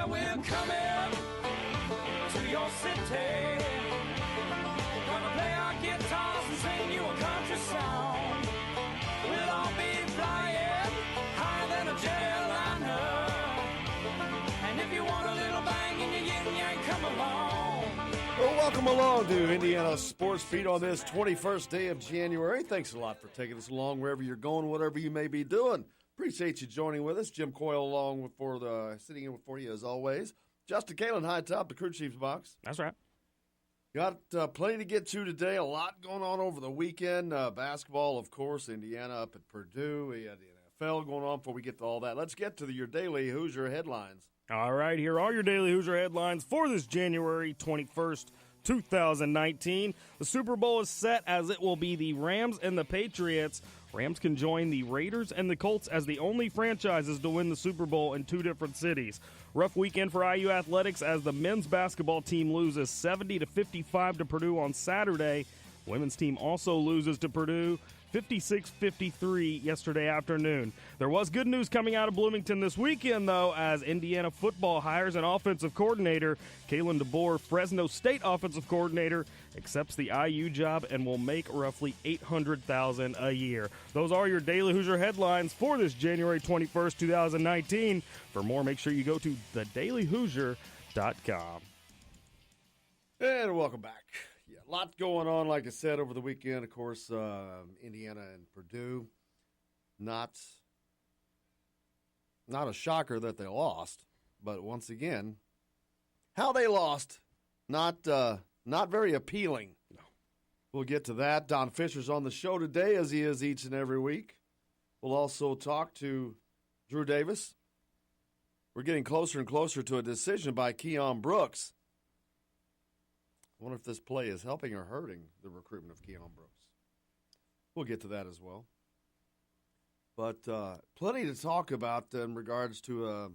Yeah, we're coming to your city. Gonna play our guitars and sing you a country song. We'll all be flying higher than a jetliner. And if you want a little bang in your yin yang, come along. Well, welcome along to Indiana Sports Beat on this 21st day of January. Thanks a lot for taking us along wherever you're going, whatever you may be doing. Appreciate you joining with us. Jim Coyle along sitting in for you as always. Justin Kalen, high top, the crew chief's box. That's right. Got plenty to get to today. A lot going on over the weekend. Basketball, of course, Indiana up at Purdue. We had the NFL going on before we get to all that. Let's get to your daily Hoosier headlines. All right, here are your daily Hoosier headlines for this January 21st, 2019. The Super Bowl is set as it will be the Rams and the Patriots. Rams can join the Raiders and the Colts as the only franchises to win the Super Bowl in two different cities. Rough weekend for IU athletics as the men's basketball team loses 70-55 to Purdue on Saturday. Women's team also loses to Purdue 56-53 yesterday afternoon. There was good news coming out of Bloomington this weekend, though, as Indiana football hires an offensive coordinator. Kalen DeBoer, Fresno State offensive coordinator, accepts the IU job and will make roughly $800,000 a year. Those are your daily Hoosier headlines for this January 21st, 2019. For more, make sure you go to thedailyhoosier.com. And welcome back. Yeah, a lot going on, like I said, over the weekend. Of course, Indiana and Purdue. Not a shocker that they lost, but once again, how they lost, not very appealing. No. We'll get to that. Don Fisher's on the show today, as he is each and every week. We'll also talk to Drew Davis. We're getting closer and closer to a decision by Keon Brooks. I wonder if this play is helping or hurting the recruitment of Keon Brooks. We'll get to that as well. But plenty to talk about in regards to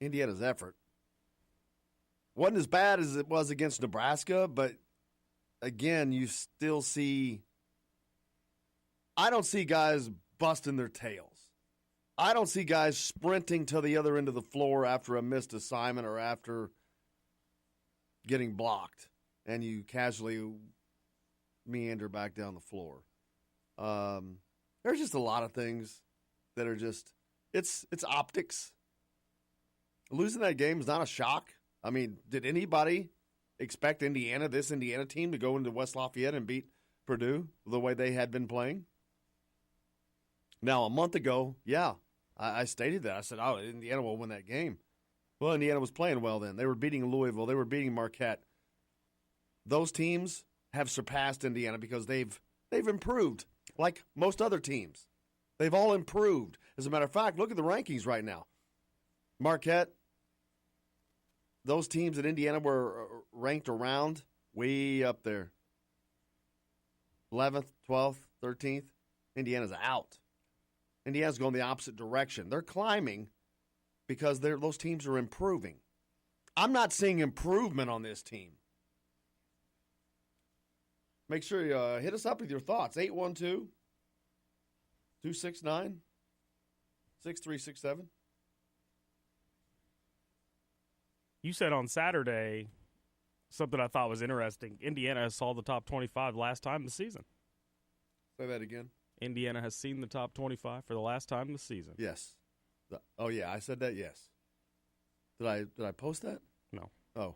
Indiana's effort. Wasn't as bad as it was against Nebraska, but again, you still see – I don't see guys busting their tails. I don't see guys sprinting to the other end of the floor after a missed assignment or after – getting blocked, and you casually meander back down the floor. There's just a lot of things that are just it's optics. Losing that game is not a shock. I mean, did anybody expect this Indiana team, to go into West Lafayette and beat Purdue the way they had been playing? Now, a month ago, yeah, I stated that. I said, Indiana will win that game. Well, Indiana was playing well then. They were beating Louisville. They were beating Marquette. Those teams have surpassed Indiana because they've improved, like most other teams. They've all improved. As a matter of fact, look at the rankings right now. Marquette, those teams that Indiana were ranked around, way up there. 11th, 12th, 13th. Indiana's out. Indiana's going the opposite direction. They're climbing because those teams are improving. I'm not seeing improvement on this team. Make sure you hit us up with your thoughts. 812-269-6367. You said on Saturday something I thought was interesting. Indiana saw the top 25 last time this season. Say that again. Indiana has seen the top 25 for the last time this season. Yes. Oh, yeah, I said that, yes. Did I post that? No. Oh.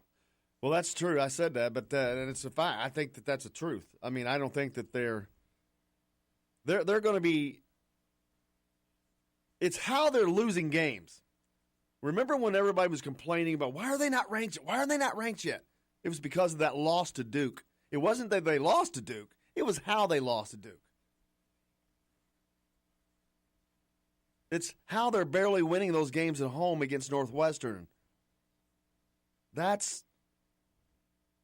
Well, that's true. I said that, but and it's a fact. I think that that's a truth. I mean, I don't think that they're going to be – it's how they're losing games. Remember when everybody was complaining about why are they not ranked? Why are they not ranked yet? It was because of that loss to Duke. It wasn't that they lost to Duke. It was how they lost to Duke. It's how they're barely winning those games at home against Northwestern. That's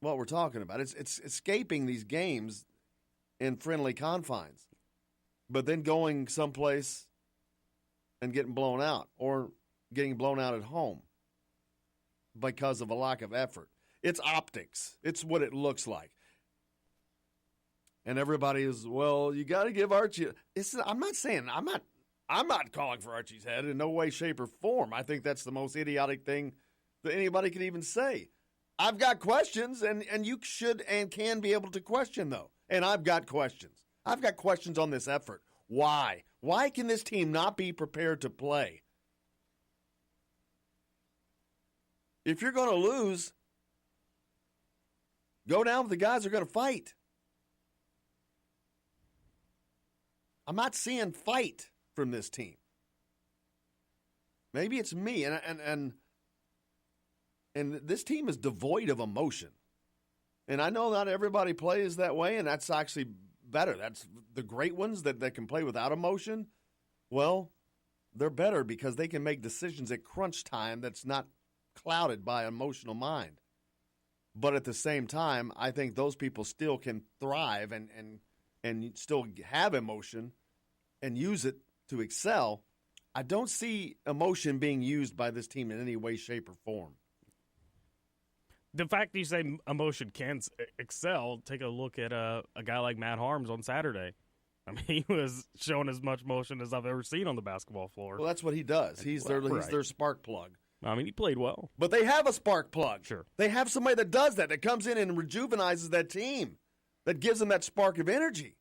what we're talking about. It's escaping these games in friendly confines, but then going someplace and getting blown out or getting blown out at home because of a lack of effort. It's optics. It's what it looks like. And everybody is, well, you got to give Archie. I'm not I'm not calling for Archie's head in no way, shape, or form. I think that's the most idiotic thing that anybody could even say. I've got questions, and you should and can be able to question, though. And I've got questions. I've got questions on this effort. Why? Why can this team not be prepared to play? If you're going to lose, go down with the guys who are going to fight. I'm not seeing fight from this team. Maybe it's me, and this team is devoid of emotion. And I know not everybody plays that way, and that's actually better. That's the great ones that can play without emotion. Well, they're better because they can make decisions at crunch time that's not clouded by an emotional mind. But at the same time, I think those people still can thrive and still have emotion and use it to excel. I don't see emotion being used by this team in any way, shape, or form. The fact that you say emotion can excel, take a look at a guy like Matt Harms on Saturday. I mean, he was showing as much motion as I've ever seen on the basketball floor. Well, that's what he does. He's their spark plug. I mean, he played well. But they have a spark plug. Sure. They have somebody that does that comes in and rejuvenizes that team, that gives them that spark of energy.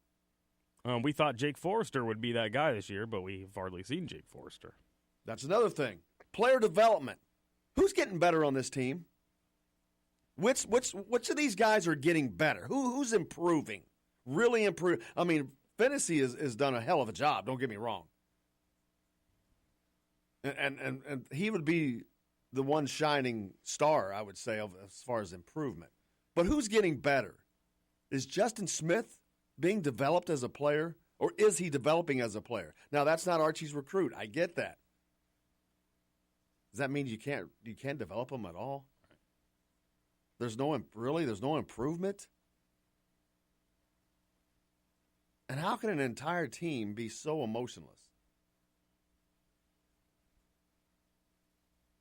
We thought Jake Forrester would be that guy this year, but we've hardly seen Jake Forrester. That's another thing. Player development. Who's getting better on this team? Which of these guys are getting better? Who's improving? Really improve? I mean, Fennessy has done a hell of a job. Don't get me wrong. And he would be the one shining star, I would say, as far as improvement. But who's getting better? Is Justin Smith being developed as a player, or is he developing as a player? Now, that's not Archie's recruit. I get that. Does that mean you can't develop him at all? There's no improvement? And how can an entire team be so emotionless?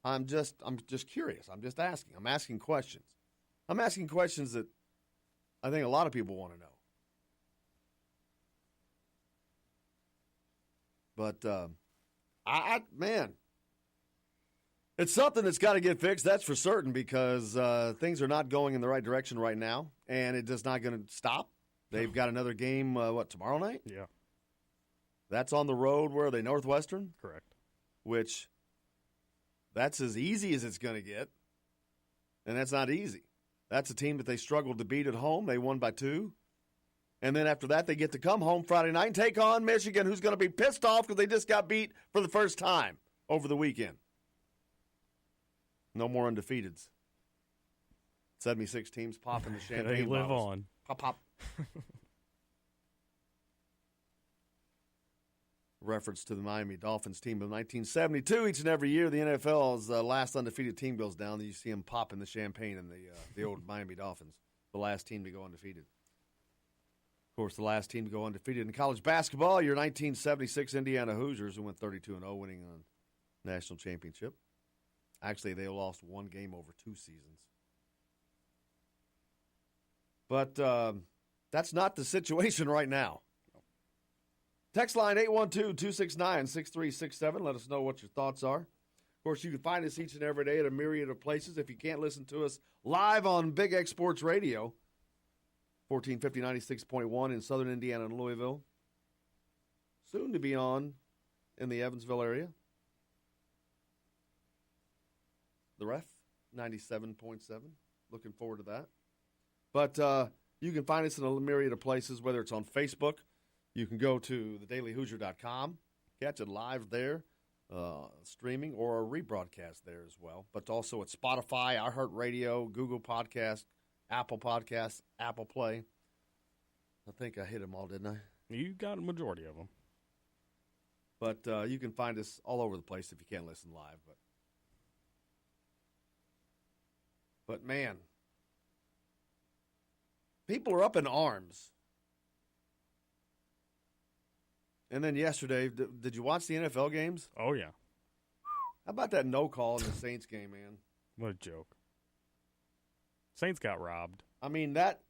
I'm just curious. I'm just asking. I'm asking questions. I'm asking questions that I think a lot of people want to know. But man, it's something that's got to get fixed. That's for certain, because things are not going in the right direction right now, and it's just not going to stop. They've got another game. Tomorrow night? Yeah, that's on the road. Where are they? Northwestern. Correct. Which, that's as easy as it's going to get, and that's not easy. That's a team that they struggled to beat at home. They won by 2. And then after that, they get to come home Friday night and take on Michigan, who's going to be pissed off because they just got beat for the first time over the weekend. No more undefeateds. 76 teams popping the champagne They live bottles. on. Pop, pop. Reference to the Miami Dolphins team of 1972. Each and every year, the NFL's last undefeated team goes down. You see them popping the champagne in the old Miami Dolphins, the last team to go undefeated. Of course, the last team to go undefeated in college basketball, your 1976 Indiana Hoosiers, who went 32-0, winning a national championship. Actually, they lost one game over 2 seasons. But that's not the situation right now. Text line 812-269-6367. Let us know what your thoughts are. Of course, you can find us each and every day at a myriad of places. If you can't listen to us live on Big X Sports Radio, 1450 96.1 in southern Indiana and Louisville. Soon to be on in the Evansville area. The Ref, 97.7. Looking forward to that. But you can find us in a myriad of places, whether it's on Facebook. You can go to thedailyhoosier.com, catch it live there, streaming, or a rebroadcast there as well. But also at Spotify, iHeartRadio, Google Podcast, Apple Podcasts, Apple Play. I think I hit them all, didn't I? You got a majority of them. But you can find us all over the place if you can't listen live. But man, people are up in arms. And then yesterday, did you watch the NFL games? Oh, yeah. How about that no call in the Saints game, man? What a joke. Saints got robbed. I mean, but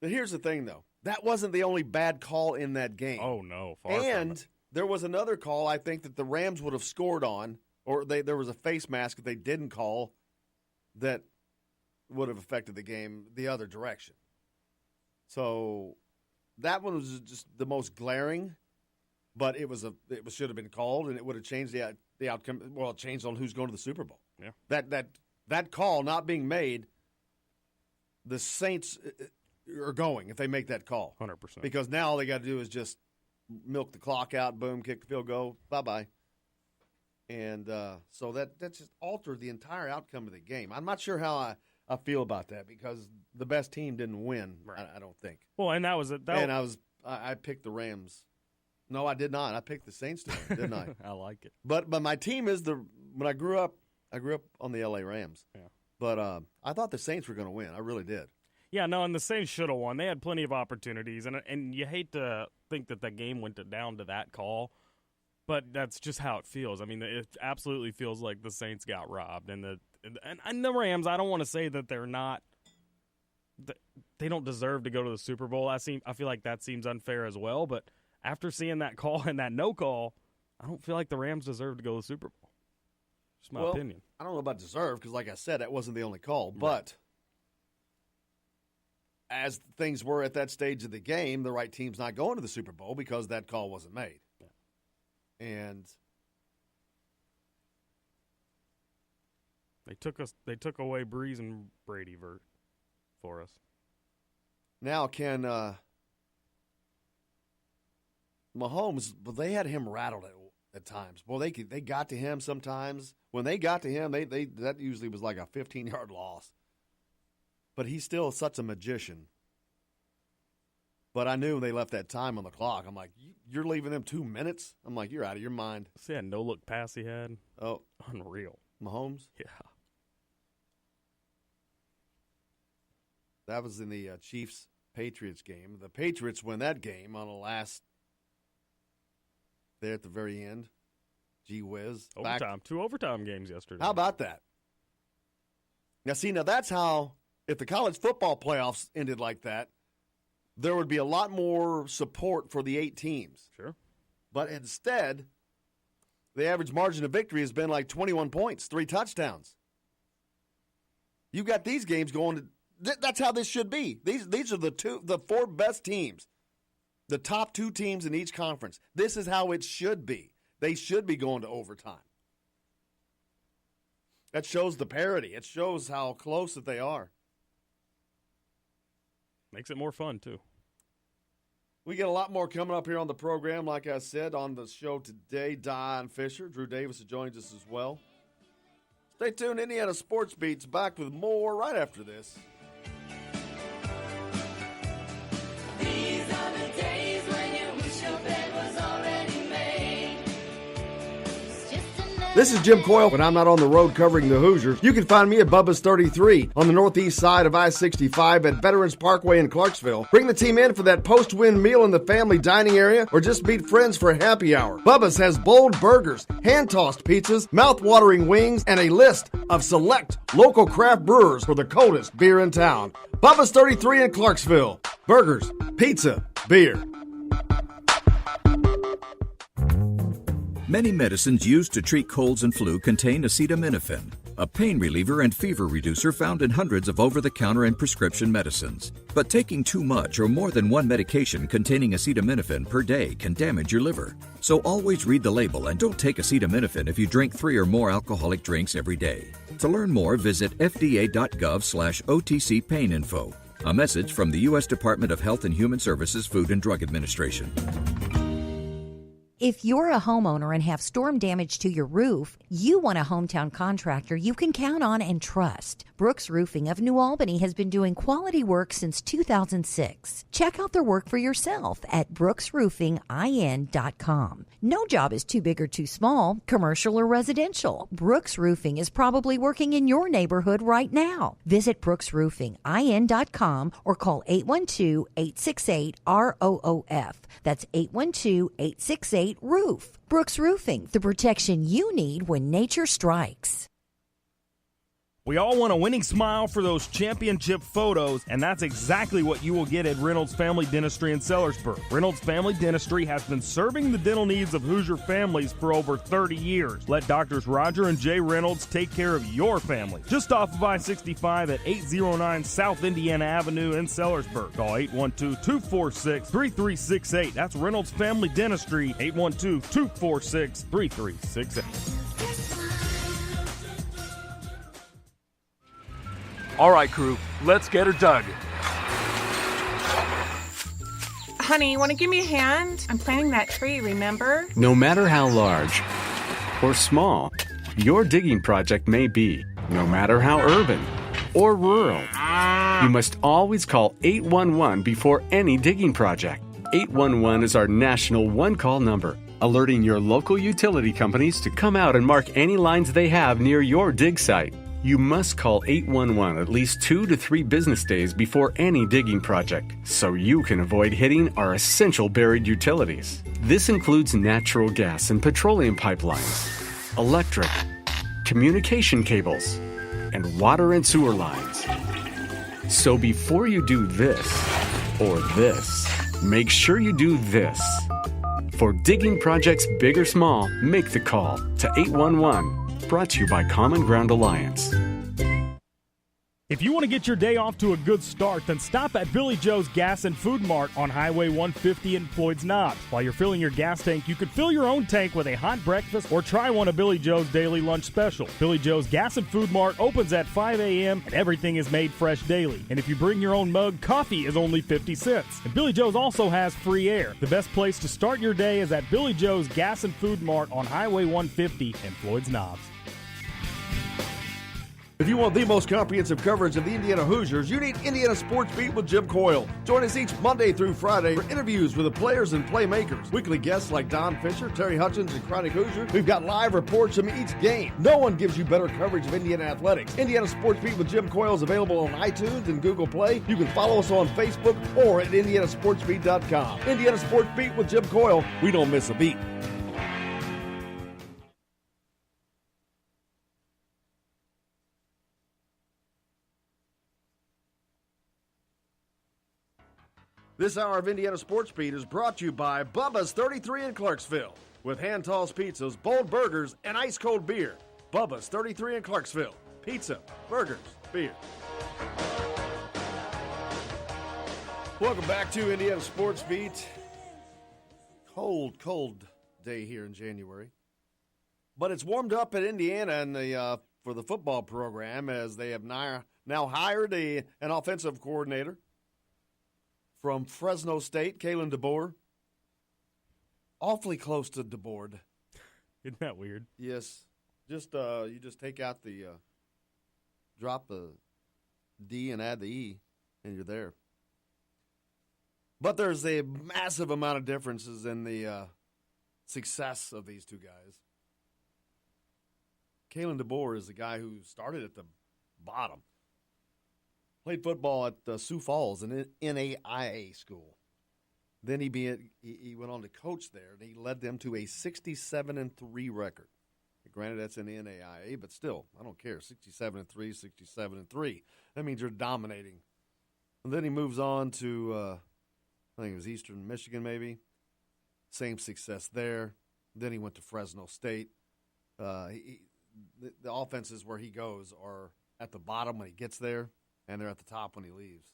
here's the thing, though. That wasn't the only bad call in that game. Oh, no. Far from And it. there was another call I think that the Rams would have scored on, or there was a face mask that they didn't call that would have affected the game the other direction. So that one was just the most glaring, but it should have been called, and it would have changed the outcome. Well, it changed on who's going to the Super Bowl. Yeah. That call not being made, the Saints are going if they make that call. 100%. Because now all they got to do is just milk the clock out, boom, kick the field goal, bye-bye. And so that just altered the entire outcome of the game. I'm not sure how I feel about that because the best team didn't win, right. I don't think. Well, and that was it. I picked the Rams. No, I did not. I picked the Saints to win, didn't I? I like it. But my team is when I grew up on the L.A. Rams. Yeah. But I thought the Saints were going to win. I really did. Yeah, no, and the Saints should have won. They had plenty of opportunities, and you hate to think that game went down to that call, but that's just how it feels. I mean, it absolutely feels like the Saints got robbed, and the Rams. I don't want to say that they're not. They don't deserve to go to the Super Bowl. I feel like that seems unfair as well. But after seeing that call and that no call, I don't feel like the Rams deserve to go to the Super Bowl. Just my opinion. I don't know about deserve because, like I said, that wasn't the only call, Right. but. As things were at that stage of the game, the right team's not going to the Super Bowl because that call wasn't made. Yeah. And they took away Breeze and Brady for us. Now can Mahomes? Well, they had him rattled at times. Well, they got to him sometimes. When they got to him, they that usually was like a 15-yard loss. But he's still such a magician. But I knew when they left that time on the clock. I'm like, you're leaving them 2 minutes? I'm like, you're out of your mind. See that no-look pass he had? Oh. Unreal. Mahomes? Yeah. That was in the Chiefs-Patriots game. The Patriots win that game on a last there at the very end. Gee whiz. Overtime. 2 overtime games yesterday. How about that? Now that's how, if the college football playoffs ended like that, there would be a lot more support for the 8 teams. Sure. But instead, the average margin of victory has been like 21 points, 3 touchdowns. You got these games going to that's how this should be. These are the 4 best teams. The top 2 teams in each conference. This is how it should be. They should be going to overtime. That shows the parity. It shows how close that they are. Makes it more fun, too. We get a lot more coming up here on the program. Like I said, on the show today, Dion Fisher. Drew Davis joins us as well. Stay tuned. Indiana Sports Beat's back with more right after this. These are the days when you wish your bed was already made. This is Jim Coyle. When I'm not on the road covering the Hoosiers, you can find me at Bubba's 33 on the northeast side of I-65 at Veterans Parkway in Clarksville. Bring the team in for that post-win meal in the family dining area or just meet friends for a happy hour. Bubba's has bold burgers, hand-tossed pizzas, mouth-watering wings, and a list of select local craft brewers for the coldest beer in town. Bubba's 33 in Clarksville. Burgers, pizza, beer. Many medicines used to treat colds and flu contain acetaminophen, a pain reliever and fever reducer found in hundreds of over-the-counter and prescription medicines. But taking too much or more than one medication containing acetaminophen per day can damage your liver. So always read the label and don't take acetaminophen if you drink 3 or more alcoholic drinks every day. To learn more, visit fda.gov/OTC pain info. A message from the U.S. Department of Health and Human Services Food and Drug Administration. If you're a homeowner and have storm damage to your roof, you want a hometown contractor you can count on and trust. Brooks Roofing of New Albany has been doing quality work since 2006. Check out their work for yourself at brooksroofingin.com. No job is too big or too small, commercial or residential. Brooks Roofing is probably working in your neighborhood right now. Visit brooksroofingin.com or call 812-868-ROOF. That's 812-868-ROOF. Brooks Roofing, the protection you need when nature strikes. We all want a winning smile for those championship photos, and that's exactly what you will get at Reynolds Family Dentistry in Sellersburg. Reynolds Family Dentistry has been serving the dental needs of Hoosier families for over 30 years. Let Doctors Roger and Jay Reynolds take care of your family. Just off of I-65 at 809 South Indiana Avenue in Sellersburg. Call 812-246-3368. That's Reynolds Family Dentistry, 812-246-3368. All right, crew, let's get her dug. Honey, you want to give me a hand? I'm planting that tree, remember? No matter how large or small your digging project may be, no matter how urban or rural, you must always call 811 before any digging project. 811 is our national one-call number, alerting your local utility companies to come out and mark any lines they have near your dig site. You must call 811 at least 2 to 3 business days before any digging project, so you can avoid hitting our essential buried utilities. This includes natural gas and petroleum pipelines, electric, communication cables, and water and sewer lines. So before you do this or this, make sure you do this. For digging projects big or small, make the call to 811. Brought to you by Common Ground Alliance. If you want to get your day off to a good start, then stop at Billy Joe's Gas and Food Mart on Highway 150 in Floyd's Knobs. While you're filling your gas tank, you could fill your own tank with a hot breakfast or try one of Billy Joe's daily lunch special. Billy Joe's Gas and Food Mart opens at 5 a.m. and everything is made fresh daily. And if you bring your own mug, coffee is only 50 cents. And Billy Joe's also has free air. The best place to start your day is at Billy Joe's Gas and Food Mart on Highway 150 in Floyd's Knobs. If you want the most comprehensive coverage of the Indiana Hoosiers, you need Indiana Sports Beat with Jim Coyle. Join us each Monday through Friday for interviews with the players and playmakers. Weekly guests like Don Fisher, Terry Hutchins, and Chronic Hoosier. We've got live reports from each game. No one gives you better coverage of Indiana athletics. Indiana Sports Beat with Jim Coyle is available on iTunes and Google Play. You can follow us on Facebook or at indianasportsbeat.com. Indiana Sports Beat with Jim Coyle. We don't miss a beat. This hour of Indiana Sports Beat is brought to you by Bubba's 33 in Clarksville. With hand-tossed pizzas, bold burgers, and ice-cold beer. Bubba's 33 in Clarksville. Pizza, burgers, beer. Welcome back to Indiana Sports Beat. Cold day here in January. But it's warmed up at Indiana for the football program as they have now hired an offensive coordinator from Fresno State, Kalen DeBoer. Awfully close to DeBoer. Isn't that weird? Yes. Just you just take out the drop the D and add the E, and you're there. But there's a massive amount of differences in the success of these two guys. Kalen DeBoer is the guy who started at the bottom. Played football at Sioux Falls, an NAIA school. Then he went on to coach there, and he led them to a 67-3 record. Granted, that's in the NAIA, but still, I don't care. 67-3, 67-3. That means you're dominating. And then he moves on to, I think it was Eastern Michigan, maybe. Same success there. Then he went to Fresno State. The offenses where he goes are at the bottom when he gets there, and they're at the top when he leaves.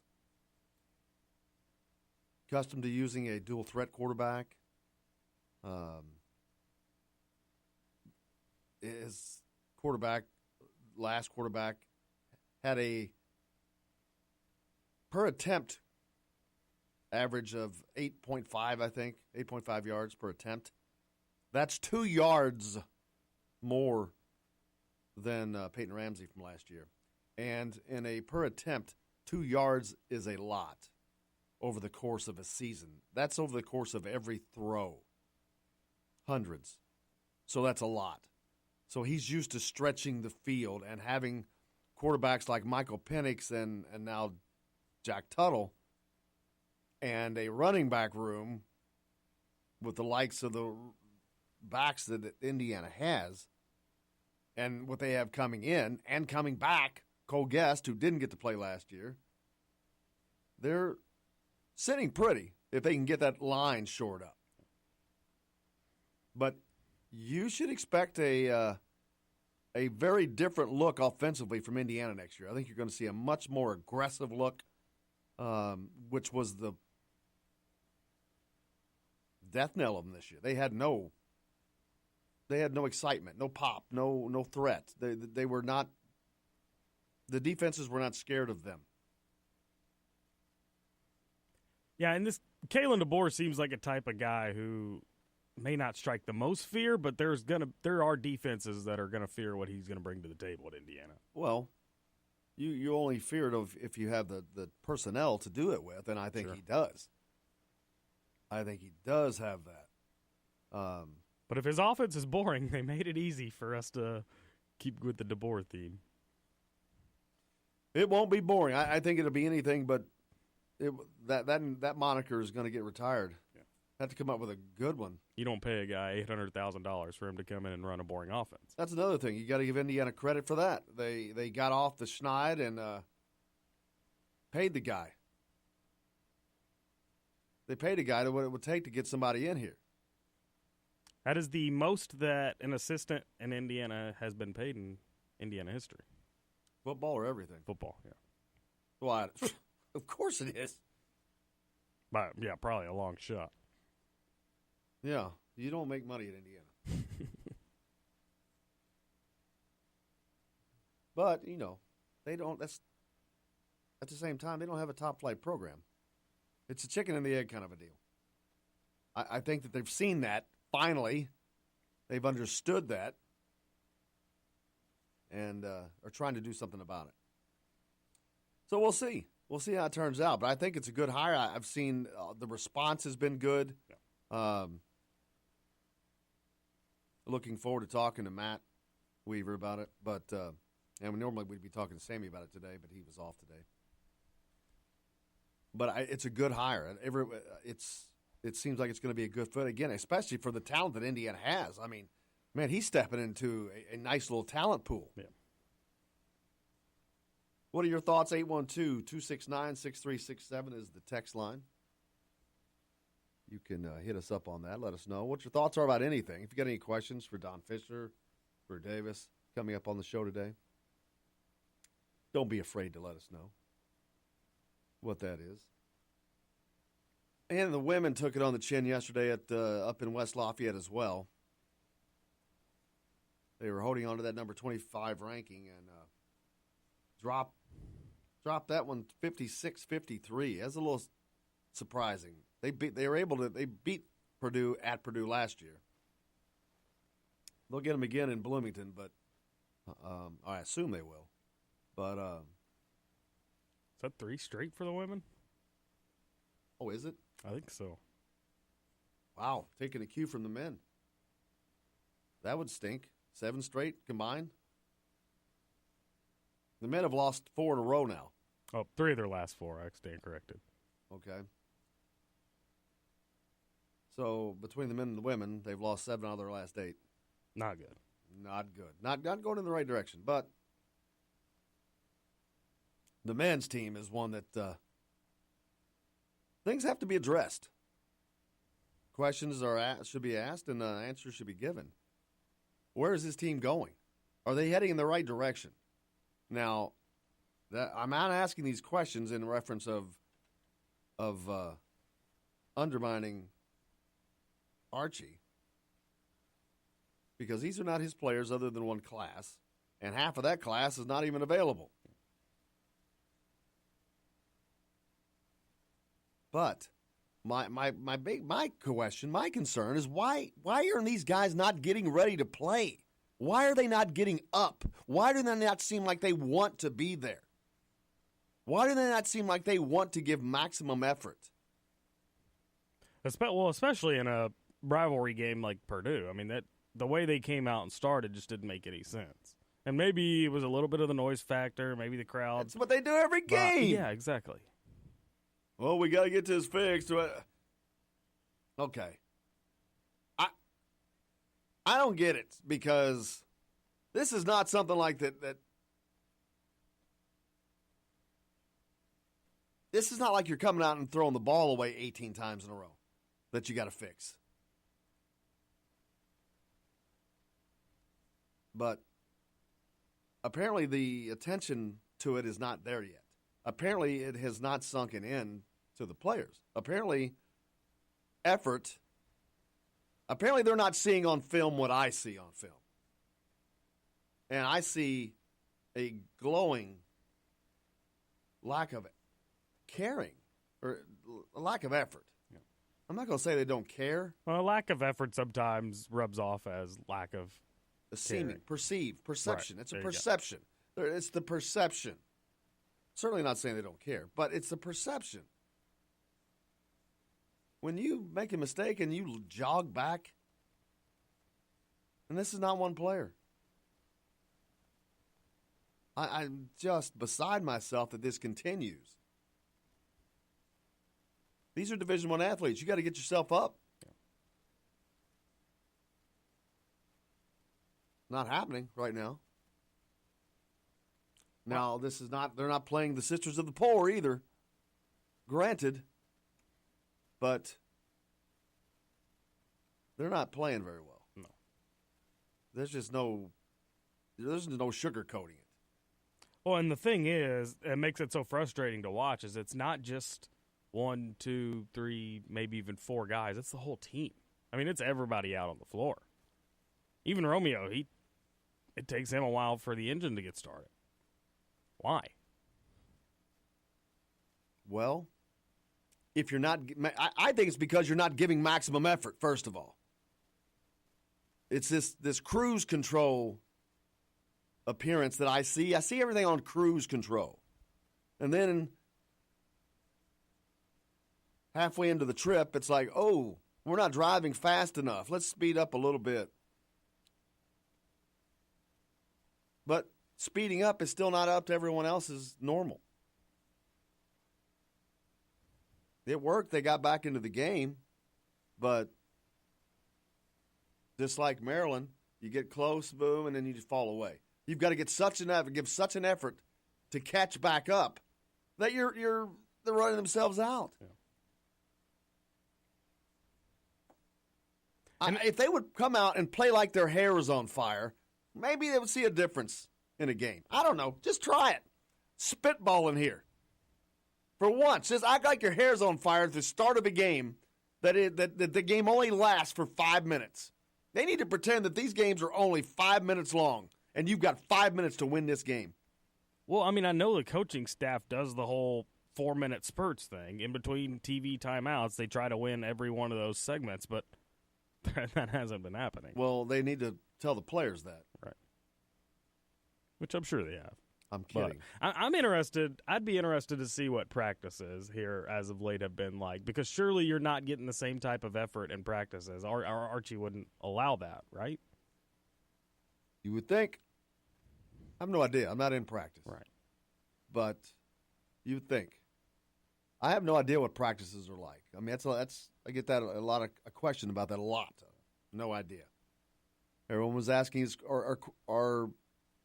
Accustomed to using a dual threat quarterback. His last quarterback, had a per attempt average of 8.5, I think, 8.5 yards per attempt. That's 2 yards more than Peyton Ramsey from last year. And in a per attempt, 2 yards is a lot over the course of a season. That's over the course of every throw. Hundreds. So that's a lot. So he's used to stretching the field and having quarterbacks like Michael Penix and now Jack Tuttle and a running back room with the likes of the backs that Indiana has and what they have coming in and coming back Cole Guest, who didn't get to play last year, they're sitting pretty if they can get that line shored up. But you should expect a very different look offensively from Indiana next year. I think you're going to see a much more aggressive look, which was the death knell of them this year. They had no excitement, no pop, no threat. They were not. The defenses were not scared of them. Yeah, and this Kalen DeBoer seems like a type of guy who may not strike the most fear, but there are defenses that are gonna fear what he's gonna bring to the table at Indiana. Well, you only fear it if you have the personnel to do it with, and I think he does. I think he does have that. But if his offense is boring, they made it easy for us to keep with the DeBoer theme. It won't be boring. I think it'll be anything but that moniker is going to get retired. Yeah. Have to come up with a good one. You don't pay a guy $800,000 for him to come in and run a boring offense. That's another thing. You got to give Indiana credit for that. They got off the schneid and paid the guy. They paid a guy what it would take to get somebody in here. That is the most that an assistant in Indiana has been paid in Indiana history. Football or everything? Football, yeah. Well, of course it is. But, yeah, probably a long shot. Yeah, you don't make money at Indiana. But, they don't. That's at the same time, they don't have a top-flight program. It's a chicken and the egg kind of a deal. I think that they've seen that, finally. They've understood that. And are trying to do something about it. So we'll see. We'll see how it turns out. But I think it's a good hire. I've seen the response has been good. Yeah. Looking forward to talking to Matt Weaver about it. But and normally we'd be talking to Sammy about it today, but he was off today. But it's a good hire. It seems like it's going to be a good fit again, especially for the talent that Indiana has. I mean, man, he's stepping into a nice little talent pool. Yeah. What are your thoughts? 812-269-6367 is the text line. You can hit us up on that. Let us know what your thoughts are about anything. If you got any questions for Don Fisher, for Davis, coming up on the show today, don't be afraid to let us know what that is. And the women took it on the chin yesterday up in West Lafayette as well. They were holding on to that number 25 ranking and dropped that one 56-53. That's a little surprising. They beat Purdue at Purdue last year. They'll get them again in Bloomington, but I assume they will. But is that 3 straight for the women? Oh, is it? I think so. Wow, taking a cue from the men. That would stink. 7 straight combined. The men have lost 4 in a row now. Oh, 3 of their last 4. I stand corrected. Okay. So between the men and the women, they've lost 7 out of their last 8. Not good. Not good. Not going in the right direction. But the men's team is one that things have to be addressed. Questions should be asked and answers should be given. Where is this team going? Are they heading in the right direction? Now, I'm not asking these questions in reference of undermining Archie, because these are not his players other than one class, and half of that class is not even available. But my question, my concern is why are these guys not getting ready to play? Why are they not getting up? Why do they not seem like they want to be there? Why do they not seem like they want to give maximum effort? Well, especially in a rivalry game like Purdue. I mean, the way they came out and started just didn't make any sense. And maybe it was a little bit of the noise factor, maybe the crowd. That's what they do every game. Yeah, exactly. Well, we got to get this fixed. Okay. I don't get it, because this is not something like that this is not like you're coming out and throwing the ball away 18 times in a row that you got to fix. But apparently the attention to it is not there yet. Apparently it has not sunken in to the players. Apparently they're not seeing on film what I see on film. And I see a glowing lack of caring or a lack of effort. Yeah. I'm not going to say they don't care. Well, a lack of effort sometimes rubs off as lack of seeming, perception. Right. It's a perception. It's the perception. Certainly not saying they don't care, but it's the perception. When you make a mistake and you jog back, and this is not one player. I'm just beside myself that this continues. These are Division I athletes. You got to get yourself up. Not happening right now. Now, this is not, they're not playing the Sisters of the Poor either. Granted. But they're not playing very well. No. There's no sugarcoating it. Well, and the thing is, it makes it so frustrating to watch is it's not just 1, 2, 3, maybe even 4 guys. It's the whole team. I mean, it's everybody out on the floor. Even Romeo, it takes him a while for the engine to get started. Why? Well, if you're not, I think it's because you're not giving maximum effort, first of all. It's this cruise control appearance that I see. I see everything on cruise control. And then halfway into the trip, it's like, oh, we're not driving fast enough. Let's speed up a little bit. But speeding up is still not up to everyone else's normal. It worked. They got back into the game. But just like Maryland, you get close, boom, and then you just fall away. You've got to get give such an effort to catch back up that they're running themselves out. Yeah. If they would come out and play like their hair was on fire, maybe they would see a difference in a game. I don't know. Just try it. Spitballing here. For once, just act like your hair's on fire at the start of a game that the game only lasts for 5 minutes. They need to pretend that these games are only 5 minutes long, and you've got 5 minutes to win this game. Well, I mean, I know the coaching staff does the whole 4-minute spurts thing. In between TV timeouts, they try to win every one of those segments, but that hasn't been happening. Well, they need to tell the players that. Right. Which I'm sure they have. I'm kidding. I'm interested. I'd be interested to see what practices here as of late have been like, because surely you're not getting the same type of effort in practices. Archie wouldn't allow that, right? You would think. I have no idea. I'm not in practice. Right. But you would think. I have no idea what practices are like. I mean, I get that a question about that a lot. No idea. Everyone was asking, are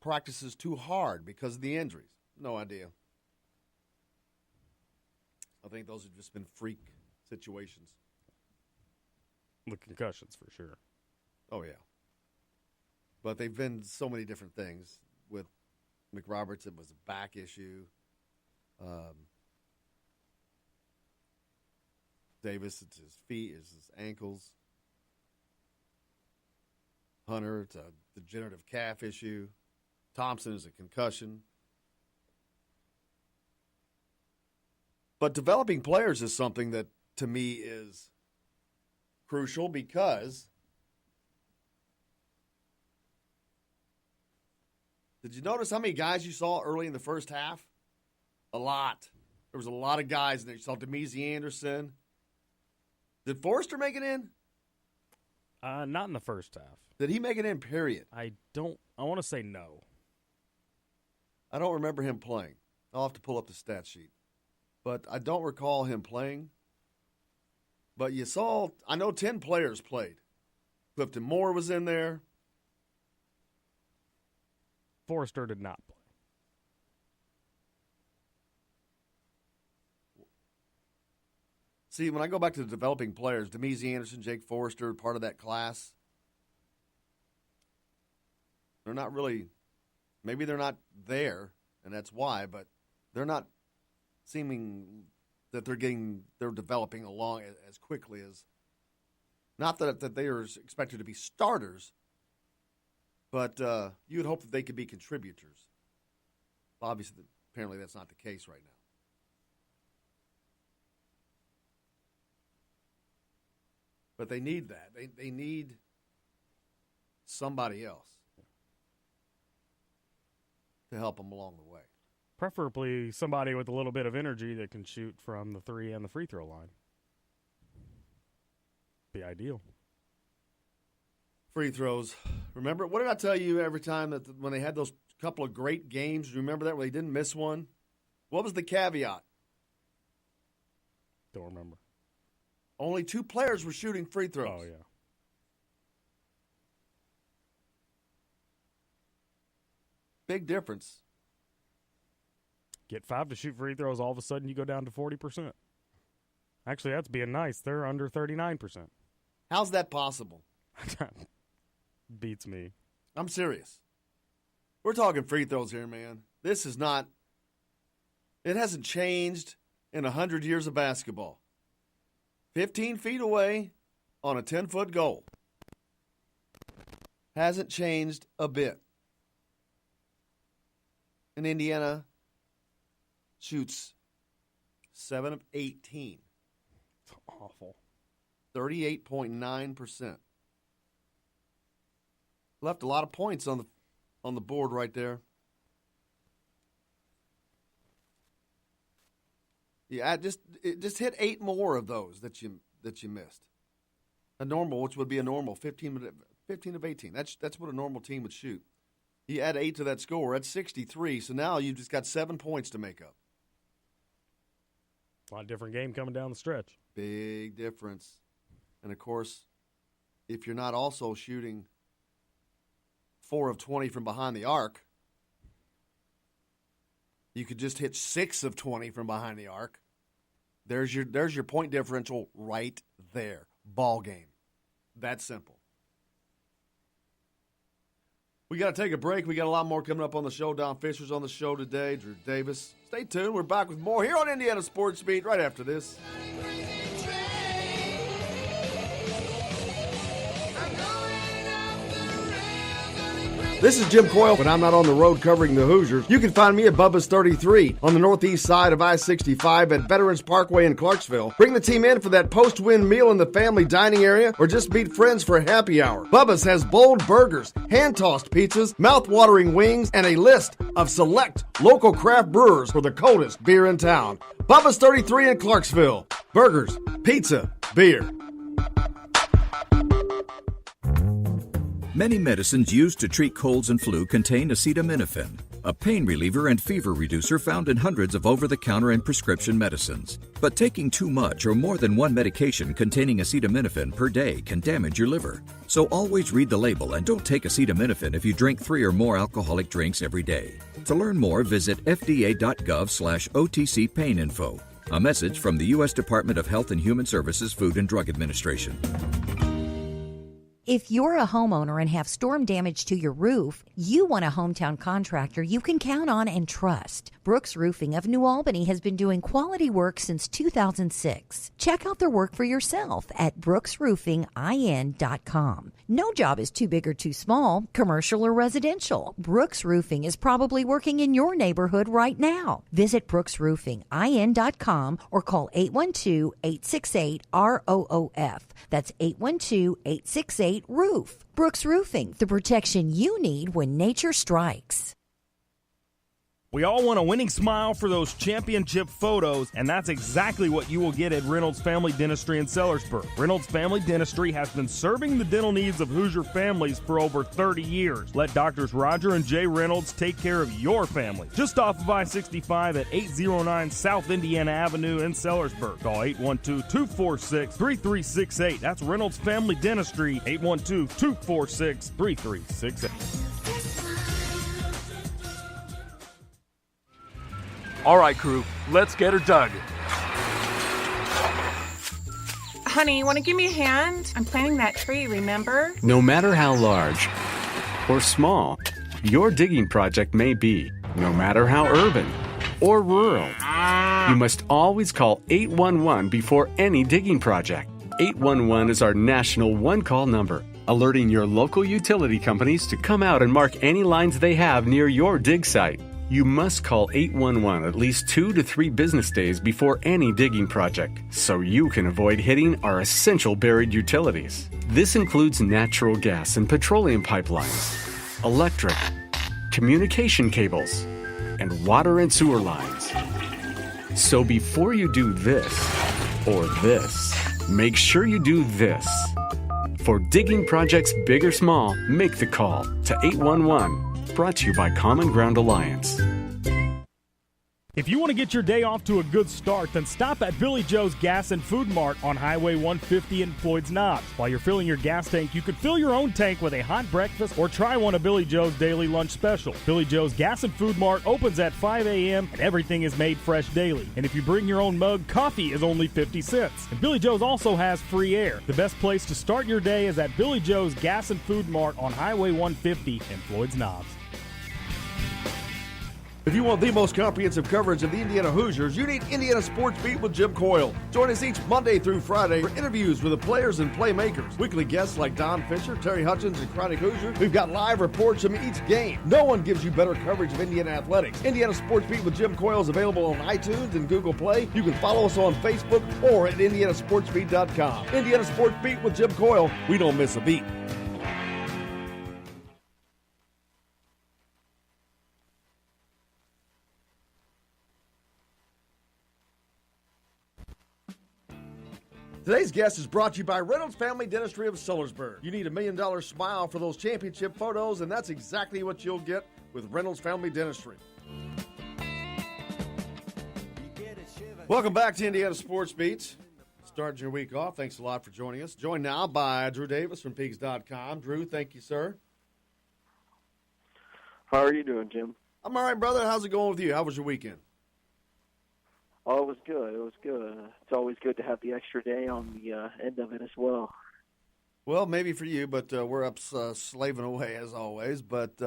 practices too hard because of the injuries? No idea. I think those have just been freak situations. The concussions, for sure. Oh, yeah. But they've been so many different things. With McRoberts, it was a back issue. Davis, it's his feet, it's his ankles. Hunter, it's a degenerative calf issue. Thompson is a concussion. But developing players is something that, to me, is crucial because did you notice how many guys you saw early in the first half? A lot. There was a lot of guys in there. You saw Demezy Anderson. Did Forrester make it in? Not in the first half. Did he make it in, period? I want to say no. I don't remember him playing. I'll have to pull up the stat sheet. But I don't recall him playing. But you saw, I know 10 players played. Clifton Moore was in there. Forrester did not play. See, when I go back to the developing players, Demezy Anderson, Jake Forrester, part of that class, they're not really, maybe they're not there, and that's why, but they're not seeming that they're developing along as quickly as, not that they are expected to be starters, but you would hope that they could be contributors. Obviously, apparently that's not the case right now. But they need that. They need somebody else to help them along the way. Preferably somebody with a little bit of energy that can shoot from the 3 and the free throw line. Be ideal. Free throws. Remember, what did I tell you every time that when they had those couple of great games? Do you remember that, where they didn't miss one? What was the caveat? Don't remember. Only 2 players were shooting free throws. Oh, yeah. Big difference. Get 5 to shoot free throws, all of a sudden you go down to 40%. Actually, that's being nice. They're under 39%. How's that possible? Beats me. I'm serious. We're talking free throws here, man. This is not, it hasn't changed in 100 years of basketball. 15 feet away on a 10-foot goal. Hasn't changed a bit. And Indiana shoots 7 of 18. It's awful. 38.9%. Left a lot of points on the board right there. Yeah, just hit 8 more of those that you missed. A normal, which would be a normal 15 of 18. That's what a normal team would shoot. You add 8 to that score, that's 63. So now you've just got 7 points to make up. A lot different game coming down the stretch. Big difference. And, of course, if you're not also shooting 4 of 20 from behind the arc, you could just hit 6 of 20 from behind the arc. There's your point differential right there. Ball game. That simple. We got to take a break. We got a lot more coming up on the show. Don Fisher's on the show today. Drew Davis. Stay tuned. We're back with more here on Indiana Sports Beat right after this. This is Jim Coyle. When I'm not on the road covering the Hoosiers, you can find me at Bubba's 33 on the northeast side of I-65 at Veterans Parkway in Clarksville. Bring the team in for that post-win meal in the family dining area or just meet friends for happy hour. Bubba's has bold burgers, hand-tossed pizzas, mouth-watering wings, and a list of select local craft brewers for the coldest beer in town. Bubba's 33 in Clarksville. Burgers, pizza, beer. Many medicines used to treat colds and flu contain acetaminophen, a pain reliever and fever reducer found in hundreds of over-the-counter and prescription medicines. But taking too much or more than one medication containing acetaminophen per day can damage your liver. So always read the label and don't take acetaminophen if you drink 3 or more alcoholic drinks every day. To learn more, visit fda.gov/OTC pain info. A message from the U.S. Department of Health and Human Services Food and Drug Administration. If you're a homeowner and have storm damage to your roof, you want a hometown contractor you can count on and trust. Brooks Roofing of New Albany has been doing quality work since 2006. Check out their work for yourself at brooksroofingin.com. No job is too big or too small, commercial or residential. Brooks Roofing is probably working in your neighborhood right now. Visit brooksroofingin.com or call 812-868-ROOF. That's 812-868-ROOF. Brooks Roofing, the protection you need when nature strikes. We all want a winning smile for those championship photos, and that's exactly what you will get at Reynolds Family Dentistry in Sellersburg. Reynolds Family Dentistry has been serving the dental needs of Hoosier families for over 30 years. Let Doctors Roger and Jay Reynolds take care of your family. Just off of I-65 at 809 South Indiana Avenue in Sellersburg. Call 812-246-3368. That's Reynolds Family Dentistry, 812-246-3368. All right, crew, let's get her dug. Honey, want to give me a hand? I'm planting that tree, remember? No matter how large or small your digging project may be, no matter how urban or rural, you must always call 811 before any digging project. 811 is our national one-call number, alerting your local utility companies to come out and mark any lines they have near your dig site. You must call 811 at least 2 to 3 business days before any digging project, so you can avoid hitting our essential buried utilities. This includes natural gas and petroleum pipelines, electric, communication cables, and water and sewer lines. So before you do this or this, make sure you do this. For digging projects big or small, make the call to 811. Brought to you by Common Ground Alliance. If you want to get your day off to a good start, then stop at Billy Joe's Gas and Food Mart on Highway 150 in Floyd's Knobs. While you're filling your gas tank, you could fill your own tank with a hot breakfast or try one of Billy Joe's daily lunch special. Billy Joe's Gas and Food Mart opens at 5 a.m. and everything is made fresh daily. And if you bring your own mug, coffee is only 50 cents. And Billy Joe's also has free air. The best place to start your day is at Billy Joe's Gas and Food Mart on Highway 150 in Floyd's Knobs. If you want the most comprehensive coverage of the Indiana Hoosiers, you need Indiana Sports Beat with Jim Coyle. Join us each Monday through Friday for interviews with the players and playmakers. Weekly guests like Don Fisher, Terry Hutchins, and Chronic Hoosier. We've got live reports from each game. No one gives you better coverage of Indiana athletics. Indiana Sports Beat with Jim Coyle is available on iTunes and Google Play. You can follow us on Facebook or at indianasportsbeat.com. Indiana Sports Beat with Jim Coyle. We don't miss a beat. Today's guest is brought to you by Reynolds Family Dentistry of Sellersburg. You need $1 million smile for those championship photos, and that's exactly what you'll get with Reynolds Family Dentistry. Welcome back to Indiana Sports Beats. Starting your week off. Thanks a lot for joining us. Joined now by Drew Davis from Pigs.com. Drew, thank you, sir. How are you doing, Jim? I'm all right, brother. How's it going with you? How was your weekend? Oh, it was good. It was good. It's always good to have the extra day on the end of it as well. Well, maybe for you, but we're up slaving away as always. But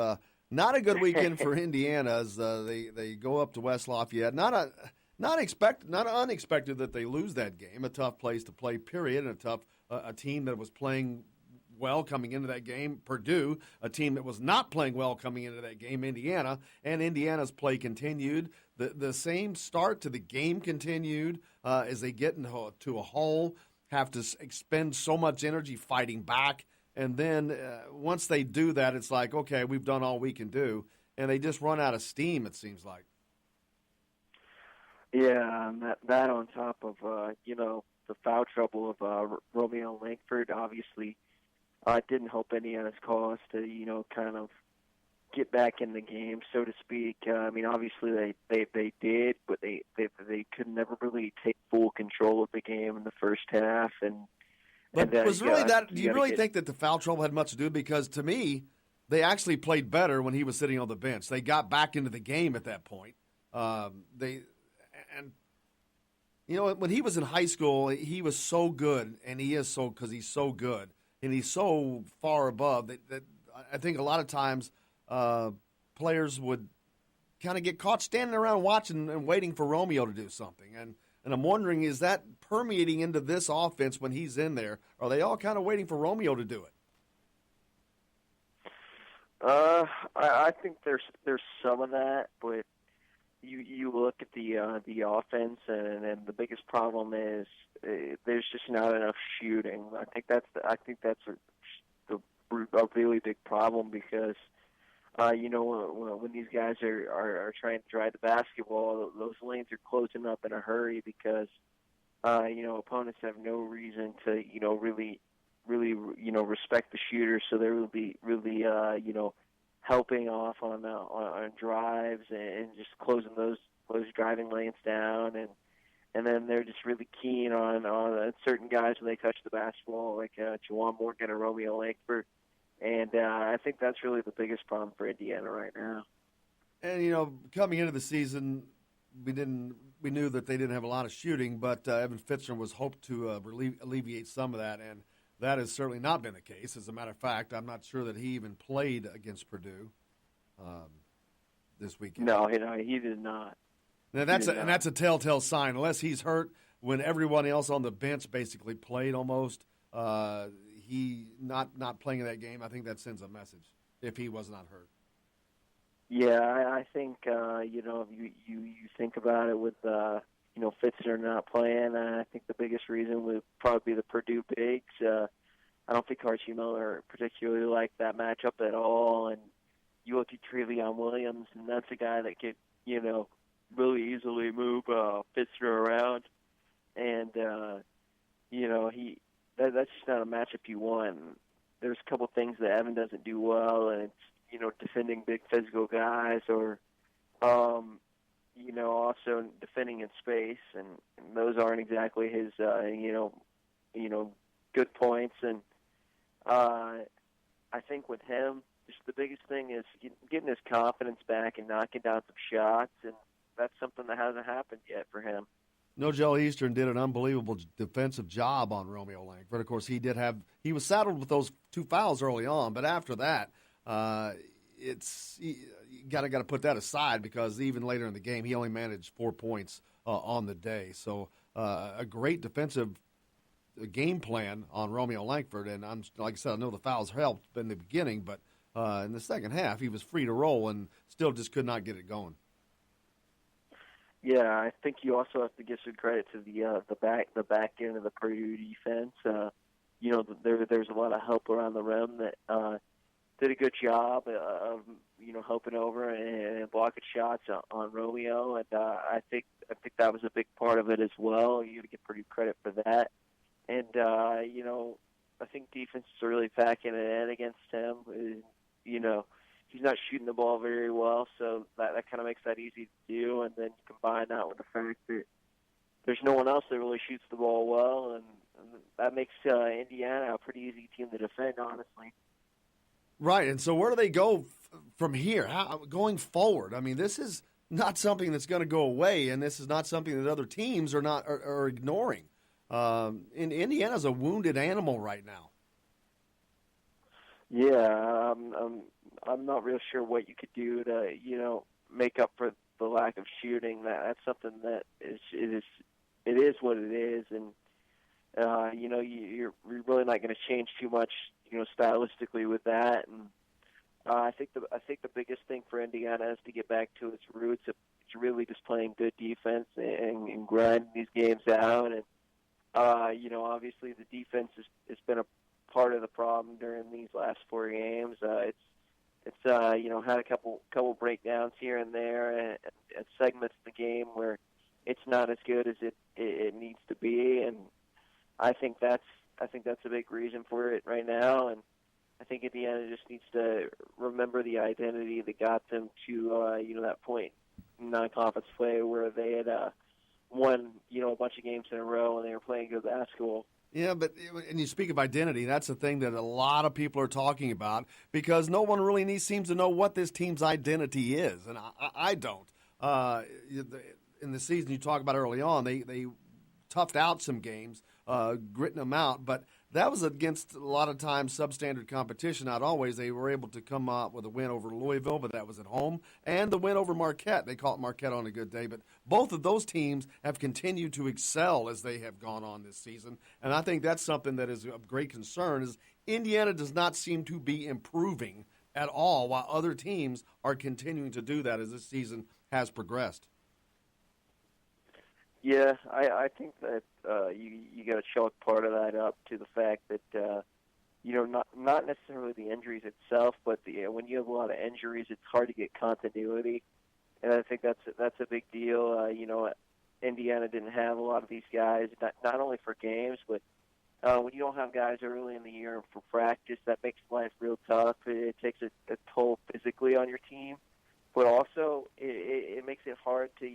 not a good weekend for Indiana as they go up to West Lafayette. Not unexpected that they lose that game. A tough place to play, period, and a team that was playing well coming into that game. Purdue, a team that was not playing well coming into that game. Indiana, and Indiana's play continued. The same start to the game continued as they get into a hole, have to expend so much energy fighting back. And then once they do that, it's like, okay, we've done all we can do. And they just run out of steam, it seems like. Yeah, and that on top of, the foul trouble of Romeo Langford, obviously didn't help Indiana's cause to, kind of get back in the game, so to speak. I mean, obviously they did, but they could never really take full control of the game in the first half. But was really that? Do you really think that the foul trouble had much to do? Because to me, they actually played better when he was sitting on the bench. They got back into the game at that point. When he was in high school, he was so good, and he is so because he's so good, and he's so far above that I think a lot of times. Players would kind of get caught standing around watching and waiting for Romeo to do something. And I'm wondering, is that permeating into this offense when he's in there? Are they all kind of waiting for Romeo to do it? I think there's some of that, but you look at the offense, and the biggest problem is there's just not enough shooting. I think that's a really big problem because. When these guys are trying to drive the basketball, those lanes are closing up in a hurry because, opponents have no reason to, really, respect the shooters. So they're really, helping off on drives and just closing those driving lanes down. And then they're just really keen on certain guys when they touch the basketball, like Juwan Morgan or Romeo Langford. And I think that's really the biggest problem for Indiana right now. And, coming into the season, we knew that they didn't have a lot of shooting, but Evan Fitzner was hoped to alleviate some of that, and that has certainly not been the case. As a matter of fact, I'm not sure that he even played against Purdue this weekend. No, he did not. Now that's a telltale sign. Unless he's hurt, when everyone else on the bench basically played almost, he not playing in that game. I think that sends a message if he was not hurt. Yeah, I think if you think about it with Fitzner not playing, I think the biggest reason would probably be the Purdue bigs. I don't think Archie Miller particularly liked that matchup at all, and you look at Trevion Williams, and that's a guy that could really easily move Fitzner around, and that's just not a matchup you want. There's a couple things that Evan doesn't do well, and it's defending big physical guys, or also defending in space, and those aren't exactly his good points. And I think with him, just the biggest thing is getting his confidence back and knocking down some shots, and that's something that hasn't happened yet for him. Nojel Eastern did an unbelievable defensive job on Romeo Langford. Of course, he was saddled with those 2 fouls early on, but after that, you got to put that aside, because even later in the game, he only managed 4 points on the day. So a great defensive game plan on Romeo Langford, and like I said, I know the fouls helped in the beginning, but in the second half, he was free to roll and still just could not get it going. Yeah, I think you also have to give some credit to the back end of the Purdue defense. There's a lot of help around the rim that did a good job of helping over and blocking shots on Romeo, and I think that was a big part of it as well. You got to give Purdue credit for that, and I think defense is really packing it in against him. He's not shooting the ball very well, so that kind of makes that easy to do. And then you combine that with the fact that there's no one else that really shoots the ball well, and that makes Indiana a pretty easy team to defend, honestly. Right, and so where do they go from here? Going forward? I mean, this is not something that's going to go away, and this is not something that other teams are ignoring. Indiana's a wounded animal right now. Yeah, I'm not real sure what you could do to make up for the lack of shooting. That's something that it is what it is, and you're really not going to change too much stylistically with that. And I think the biggest thing for Indiana is to get back to its roots. It's really just playing good defense and grinding these games out. And obviously the defense has been a part of the problem during these last 4 games. It's had a couple breakdowns here and there, and segments of the game where it's not as good as it needs to be, and I think that's a big reason for it right now. And I think Indiana just needs to remember the identity that got them to that point in non-conference play where they had won a bunch of games in a row and they were playing good basketball. Yeah, and you speak of identity, that's the thing that a lot of people are talking about, because no one really seems to know what this team's identity is, and I don't. In the season you talk about early on, they toughed out some games, gritting them out, but that was against a lot of times substandard competition. Not always. They were able to come out with a win over Louisville, but that was at home, and the win over Marquette. They caught Marquette on a good day, but both of those teams have continued to excel as they have gone on this season, and I think that's something that is of great concern. Is Indiana does not seem to be improving at all, while other teams are continuing to do that as this season has progressed. Yeah, I think that you got to chalk part of that up to the fact that not necessarily the injuries itself, but when you have a lot of injuries, it's hard to get continuity, and I think that's a big deal. Indiana didn't have a lot of these guys, not only for games, but when you don't have guys early in the year for practice, that makes life real tough. It takes a toll physically on your team, but also it makes it hard to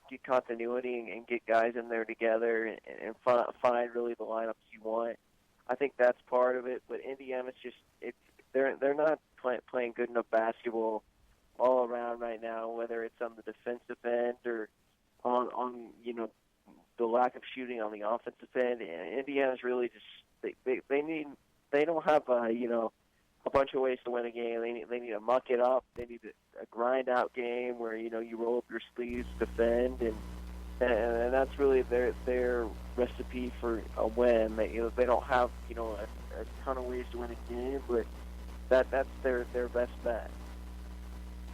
get continuity and get guys in there together and find really the lineups you want. I think that's part of it, but Indiana's just they're not playing good enough basketball all around right now, whether it's on the defensive end or lack of shooting on the offensive end. And Indiana's really just they don't have a bunch of ways to win a game. They need to muck it up. They need a grind out game where you roll up your sleeves, defend, and that's really their recipe for a win. They don't have a ton of ways to win a game, but that's their best bet.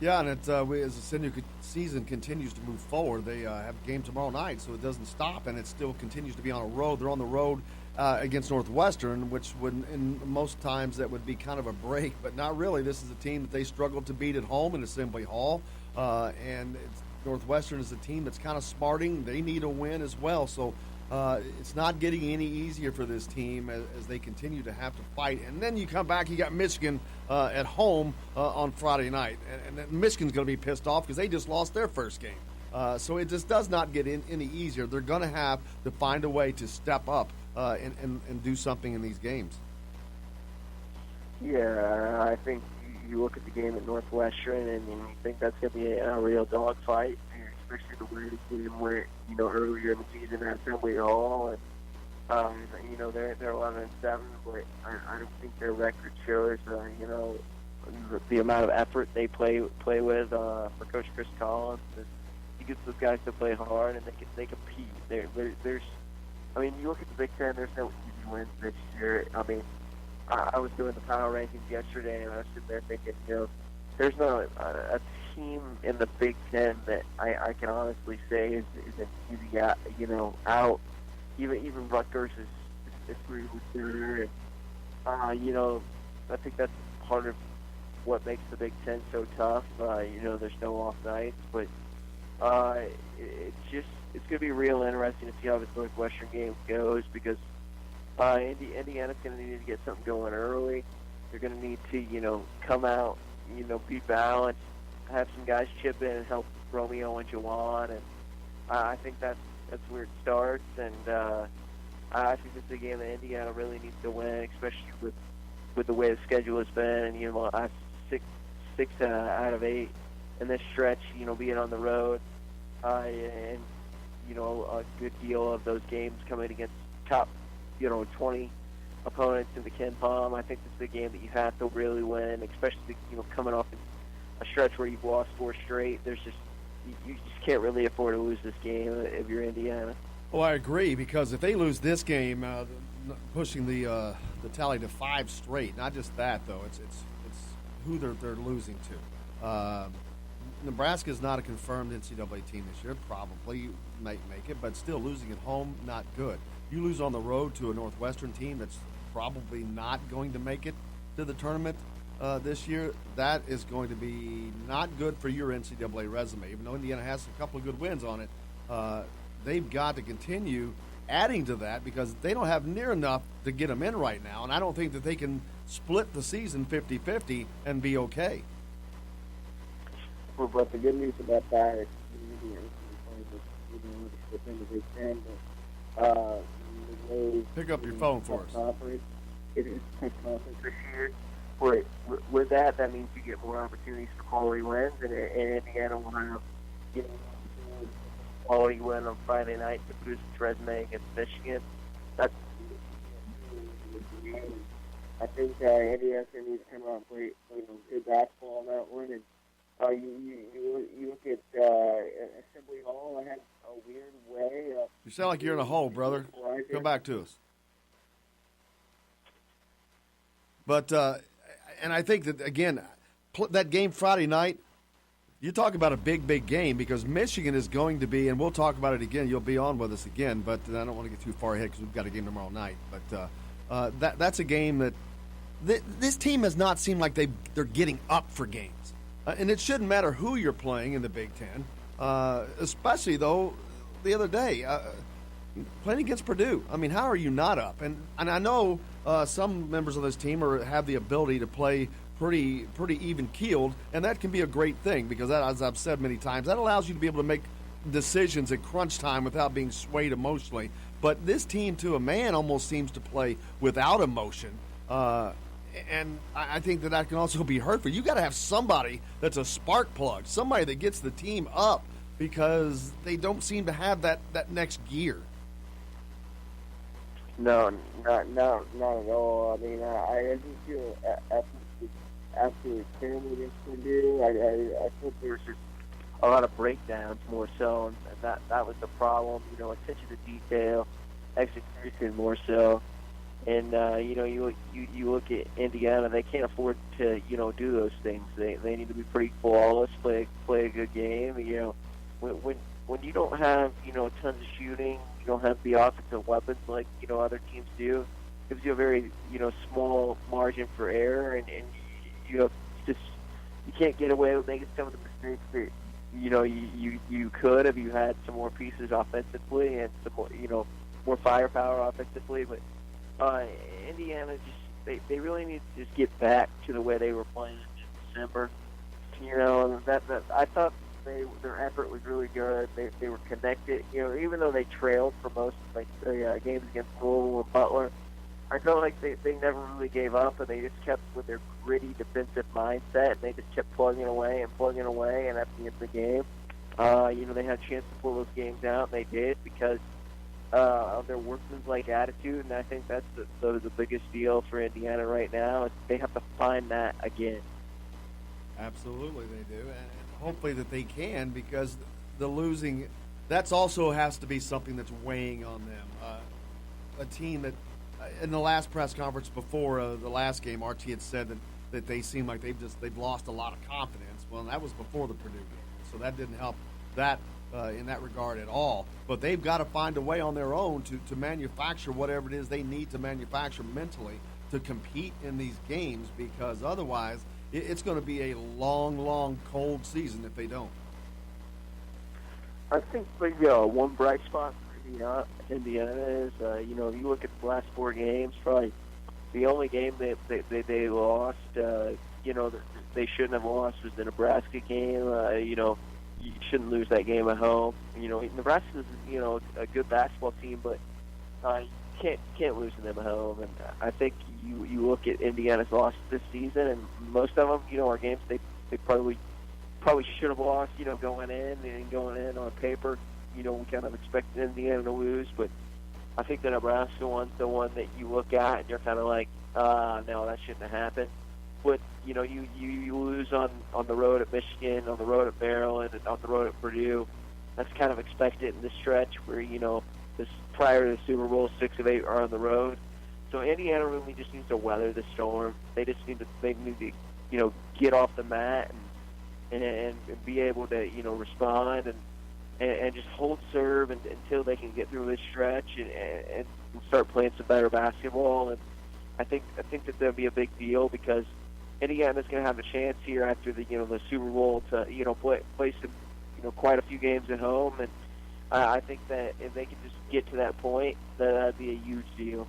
Yeah, and as the season continues to move forward, they have a game tomorrow night, so it doesn't stop, and it still continues to be on a road. They're on the road against Northwestern, which would, in most times, that would be kind of a break, but not really. This is a team that they struggled to beat at home in Assembly Hall, and Northwestern is a team that's kind of smarting. They need a win as well, so it's not getting any easier for this team as they continue to have to fight. And then you come back, you got Michigan at home on Friday night, and then Michigan's going to be pissed off because they just lost their first game. So it just does not get any easier. They're going to have to find a way to step up and do something in these games. Yeah, I think you look at the game at Northwestern and you think that's going to be a real dogfight, especially the way the game went, earlier in the season at Assembly Hall. And, they're 11-7, but I don't think their record shows, the amount of effort they play with for Coach Chris Collins. He gets those guys to play hard and they compete. There's, you look at the Big Ten. There's no easy wins this year. I was doing the power rankings yesterday, and I was sitting there thinking, there's not a team in the Big Ten that I can honestly say is an easy out. Even Rutgers is pretty good. I think that's part of what makes the Big Ten so tough. There's no off nights, but it's going to be real interesting to see how this Northwestern game goes because Indiana's going to need to get something going early. They're going to need to, come out, be balanced, have some guys chip in and help Romeo and Jawan, and I think that's where it starts. And I think this is a game that Indiana really needs to win, especially with the way the schedule has been. And six out of 8 in this stretch, being on the road, and a good deal of those games coming against top 20 opponents in the Ken Palm. I think this is a game that you have to really win, especially coming off a stretch where you've lost 4 straight. You just can't really afford to lose this game if you're Indiana. Well, I agree because if they lose this game, pushing the tally to 5 straight. Not just that though; it's who they're losing to. Nebraska is not a confirmed NCAA team this year. Probably might make it, but still losing at home, not good. You lose on the road to a Northwestern team that's probably not going to make it to the tournament this year. That is going to be not good for your NCAA resume. Even though Indiana has a couple of good wins on it, they've got to continue adding to that because they don't have near enough to get them in right now. And I don't think that they can split the season 50-50 and be okay. Well, but the good news about that is within the Big Ten, pick up your phone for us. It is conference this year. With that means you get more opportunities for quality wins, and Indiana will have quality win on Friday night to boost its resume against Michigan. I think Indiana's going to need to come out and play good basketball on that one. And you look at Assembly Hall. I had a weird way. You sound like you're in a hole, brother. Come back to us. But and I think that again, that game Friday night. You talk about a big game because Michigan is going to be, and we'll talk about it again. You'll be on with us again, but I don't want to get too far ahead because we've got a game tomorrow night. But that's a game that this team has not seemed like they're getting up for games. And it shouldn't matter who you're playing in the Big Ten, especially, though, the other day, playing against Purdue. I mean, how are you not up? And I know some members of this team have the ability to play pretty even-keeled, and that can be a great thing because, that, as I've said many times, that allows you to be able to make decisions at crunch time without being swayed emotionally. But this team, to a man, almost seems to play without emotion. And I think that can also be hurtful. You got to have somebody that's a spark plug, somebody that gets the team up because they don't seem to have that next gear. No, not at all. I mean, I just feel after Academy against Purdue, I think there was just a lot of breakdowns more so, and that was the problem. You know, attention to detail, execution more so, and you know, you look at Indiana, they can't afford to do those things. They need to be pretty flawless, play a good game. You know, when you don't have tons of shooting, you don't have the offensive weapons like other teams do. It gives you a very small margin for error, and you can't get away with making some of the mistakes that you could if you had some more pieces offensively and some more more firepower offensively. But Indiana they really need to just get back to the way they were playing in December. That I thought their effort was really good. They were connected. Even though they trailed for most of the games against Louisville and Butler, I felt like they never really gave up, and they just kept with their gritty defensive mindset, and they just kept plugging away, and at the end of the game, they had a chance to pull those games out, and they did because of their workman's-like attitude, and I think that's the biggest deal for Indiana right now. Is they have to find that again. Absolutely, they do, and hopefully that they can, because the losing, that's also has to be something that's weighing on them. A team that, in the last press conference before the last game, RT had said that they seem like they've lost a lot of confidence. Well, that was before the Purdue game, so that didn't help that in that regard at all. But they've got to find a way on their own to manufacture whatever it is they need to manufacture mentally to compete in these games, because otherwise it's going to be a long, long, cold season if they don't. I think one bright spot for Indiana is, if you look at the last 4 games, probably the only game they lost, they shouldn't have lost was the Nebraska game. You shouldn't lose that game at home. Nebraska's a good basketball team, but you can't lose to them at home. And I think you look at Indiana's loss this season, and most of them, are games they probably should have lost. Going in on paper, we kind of expected Indiana to lose, but I think the Nebraska one's the one that you look at and you're kind of like, no, that shouldn't have happened. But you lose on the road at Michigan, on the road at Maryland, and on the road at Purdue. That's kind of expected in this stretch where this prior to the Super Bowl, 6 of 8 are on the road. So Indiana really just needs to weather the storm. They need to get off the mat and be able to respond and just hold serve until they can get through this stretch and start playing some better basketball. And I think that that'll be a big deal, because Indiana's going to have a chance here after the Super Bowl to play some quite a few games at home, and I think that if they can just get to that point, that'd be a huge deal.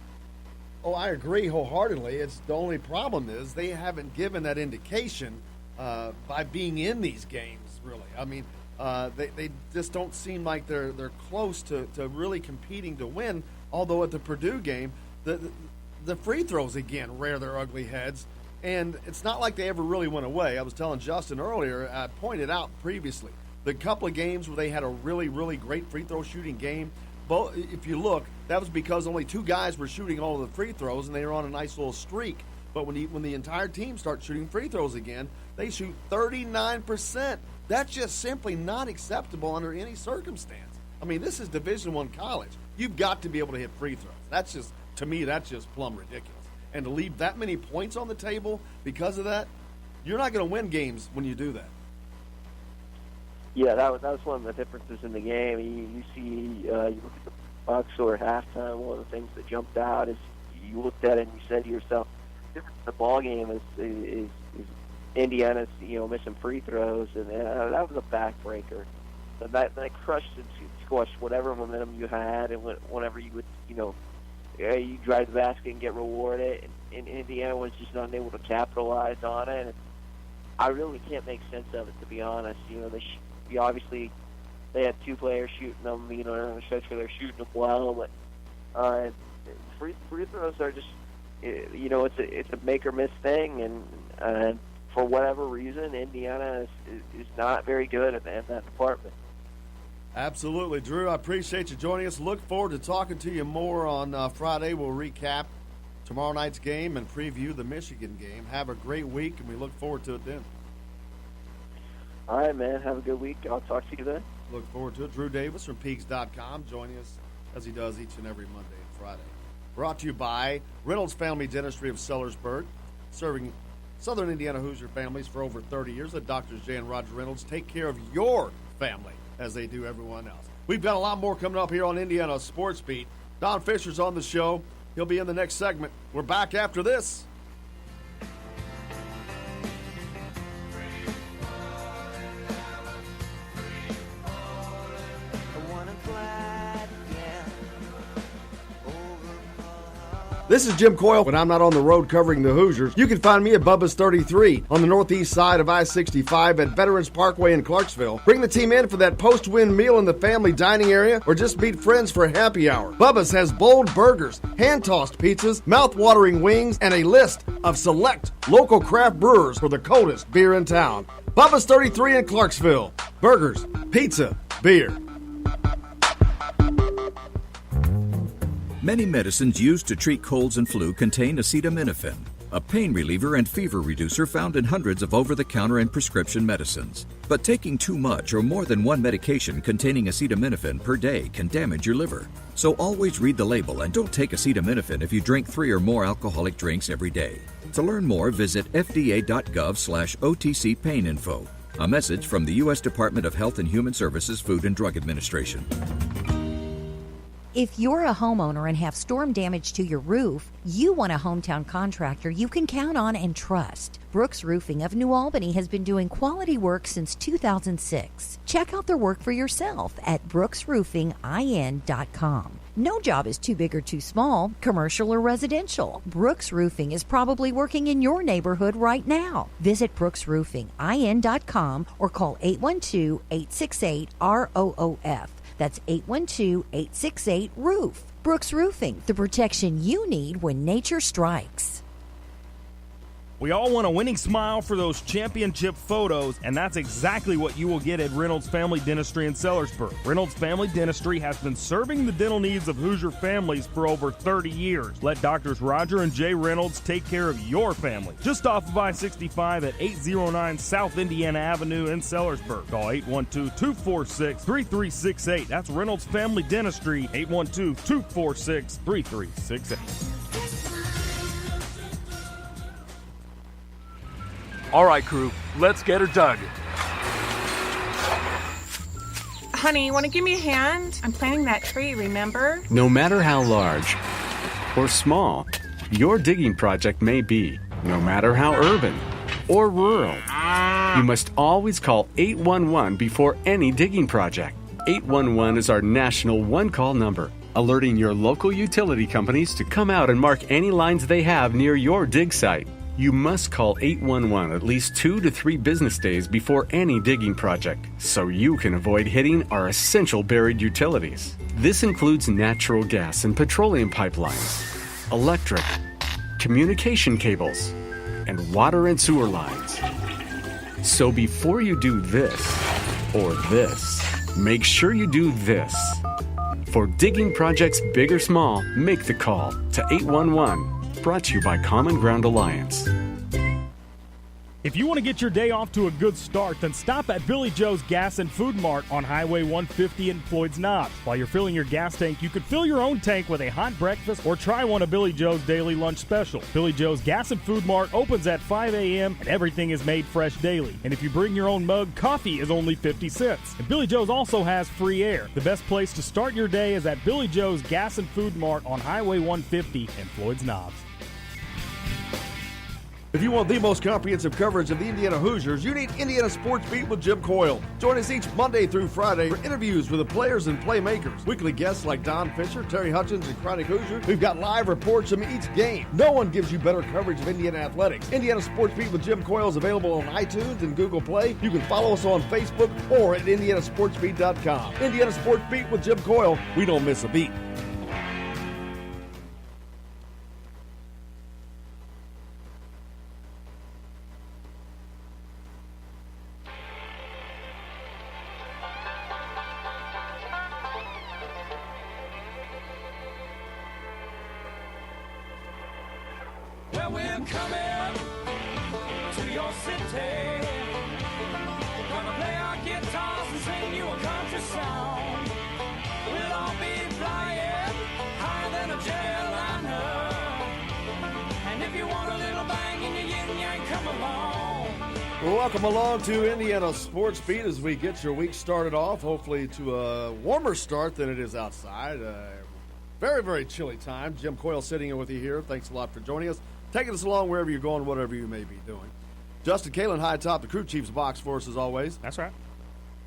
Oh, I agree wholeheartedly. It's the only problem is they haven't given that indication by being in these games. Really, I mean, they just don't seem like they're close to really competing to win. Although at the Purdue game, the free throws again rear their ugly heads, and it's not like they ever really went away. I was telling Justin earlier, I pointed out previously, the couple of games where they had a really, really great free throw shooting game, if you look, that was because only 2 guys were shooting all of the free throws, and they were on a nice little streak. But when the entire team starts shooting free throws again, they shoot 39%. That's just simply not acceptable under any circumstance. I mean, this is Division I college. You've got to be able to hit free throws. That's just, to me, that's just plumb ridiculous. And to leave that many points on the table because of that, you're not going to win games when you do that. Yeah, that was one of the differences in the game. You see, you look at the Bucks or halftime. One of the things that jumped out is you looked at it and you said to yourself, the ball game is Indiana's missing free throws, and that was a backbreaker. So that crushed and squashed whatever momentum you had, and whenever you would you drive the basket and get rewarded, and Indiana was just not able to capitalize on it. And I really can't make sense of it, to be honest. Obviously they had 2 players shooting them, in the stretch where they're shooting them well, but free throws are just, it's a make or miss thing, and for whatever reason, Indiana is not very good at that department. Absolutely, Drew. I appreciate you joining us. Look forward to talking to you more on Friday. We'll recap tomorrow night's game and preview the Michigan game. Have a great week, and we look forward to it then. All right, man. Have a good week. I'll talk to you then. Look forward to it. Drew Davis from Peaks.com joining us as he does each and every Monday and Friday. Brought to you by Reynolds Family Dentistry of Sellersburg, serving Southern Indiana Hoosier families for over 30 years. Let Drs. J and Roger Reynolds take care of your family as they do everyone else. We've got a lot more coming up here on Indiana Sports Beat. Don Fisher's on the show. He'll be in the next segment. We're back after this. This is Jim Coyle. When I'm not on the road covering the Hoosiers, you can find me at Bubba's 33 on the northeast side of I-65 at Veterans Parkway in Clarksville. Bring the team in for that post-win meal in the family dining area or just meet friends for happy hour. Bubba's has bold burgers, hand-tossed pizzas, mouth-watering wings, and a list of select local craft brewers for the coldest beer in town. Bubba's 33 in Clarksville. Burgers, pizza, beer. Many medicines used to treat colds and flu contain acetaminophen, a pain reliever and fever reducer found in hundreds of over-the-counter and prescription medicines. But taking too much or more than one medication containing acetaminophen per day can damage your liver. So always read the label and don't take acetaminophen if you drink 3 or more alcoholic drinks every day. To learn more, visit fda.gov/OTC pain info. A message from the U.S. Department of Health and Human Services Food and Drug Administration. If you're a homeowner and have storm damage to your roof, you want a hometown contractor you can count on and trust. Brooks Roofing of New Albany has been doing quality work since 2006. Check out their work for yourself at brooksroofingin.com. No job is too big or too small, commercial or residential. Brooks Roofing is probably working in your neighborhood right now. Visit brooksroofingin.com or call 812-868-ROOF. That's 812-868-ROOF. Brooks Roofing, the protection you need when nature strikes. We all want a winning smile for those championship photos, and that's exactly what you will get at Reynolds Family Dentistry in Sellersburg. Reynolds Family Dentistry has been serving the dental needs of Hoosier families for over 30 years. Let Drs. Roger and Jay Reynolds take care of your family. Just off of I-65 at 809 South Indiana Avenue in Sellersburg. Call 812-246-3368. That's Reynolds Family Dentistry, 812-246-3368. All right, crew, let's get her dug. Honey, want to give me a hand? I'm planting that tree, remember? No matter how large or small your digging project may be, no matter how urban or rural, you must always call 811 before any digging project. 811 is our national one-call number, alerting your local utility companies to come out and mark any lines they have near your dig site. You must call 811 at least 2 to 3 business days before any digging project, so you can avoid hitting our essential buried utilities. This includes natural gas and petroleum pipelines, electric, communication cables, and water and sewer lines. So before you do this or this, make sure you do this. For digging projects big or small, make the call to 811. Brought to you by Common Ground Alliance. If you want to get your day off to a good start, then stop at Billy Joe's Gas and Food Mart on Highway 150 in Floyd's Knobs. While you're filling your gas tank, you could fill your own tank with a hot breakfast or try one of Billy Joe's daily lunch special. Billy Joe's Gas and Food Mart opens at 5 a.m. and everything is made fresh daily. And if you bring your own mug, coffee is only 50 cents. And Billy Joe's also has free air. The best place to start your day is at Billy Joe's Gas and Food Mart on Highway 150 in Floyd's Knobs. If you want the most comprehensive coverage of the Indiana Hoosiers, you need Indiana Sports Beat with Jim Coyle. Join us each Monday through Friday for interviews with the players and playmakers. Weekly guests like Don Fisher, Terry Hutchins, and Chronic Hoosier. We've got live reports from each game. No one gives you better coverage of Indiana athletics. Indiana Sports Beat with Jim Coyle is available on iTunes and Google Play. You can follow us on Facebook or at indianasportsbeat.com. Indiana Sports Beat with Jim Coyle. We don't miss a beat. I'm coming to your city. Gonna play our guitars and sing you a country song. We'll all be flying higher than a jetliner. And if you want a little bang in your yin-yang, come along. Well, welcome along to Indiana Sports Beat as we get your week started off, hopefully to a warmer start than it is outside. Very, very chilly time. Jim Coyle sitting in with you here. Thanks a lot for joining us. Taking us along wherever you're going, whatever you may be doing. Justin Kalen, high top, the crew chief's box for us as always. That's right.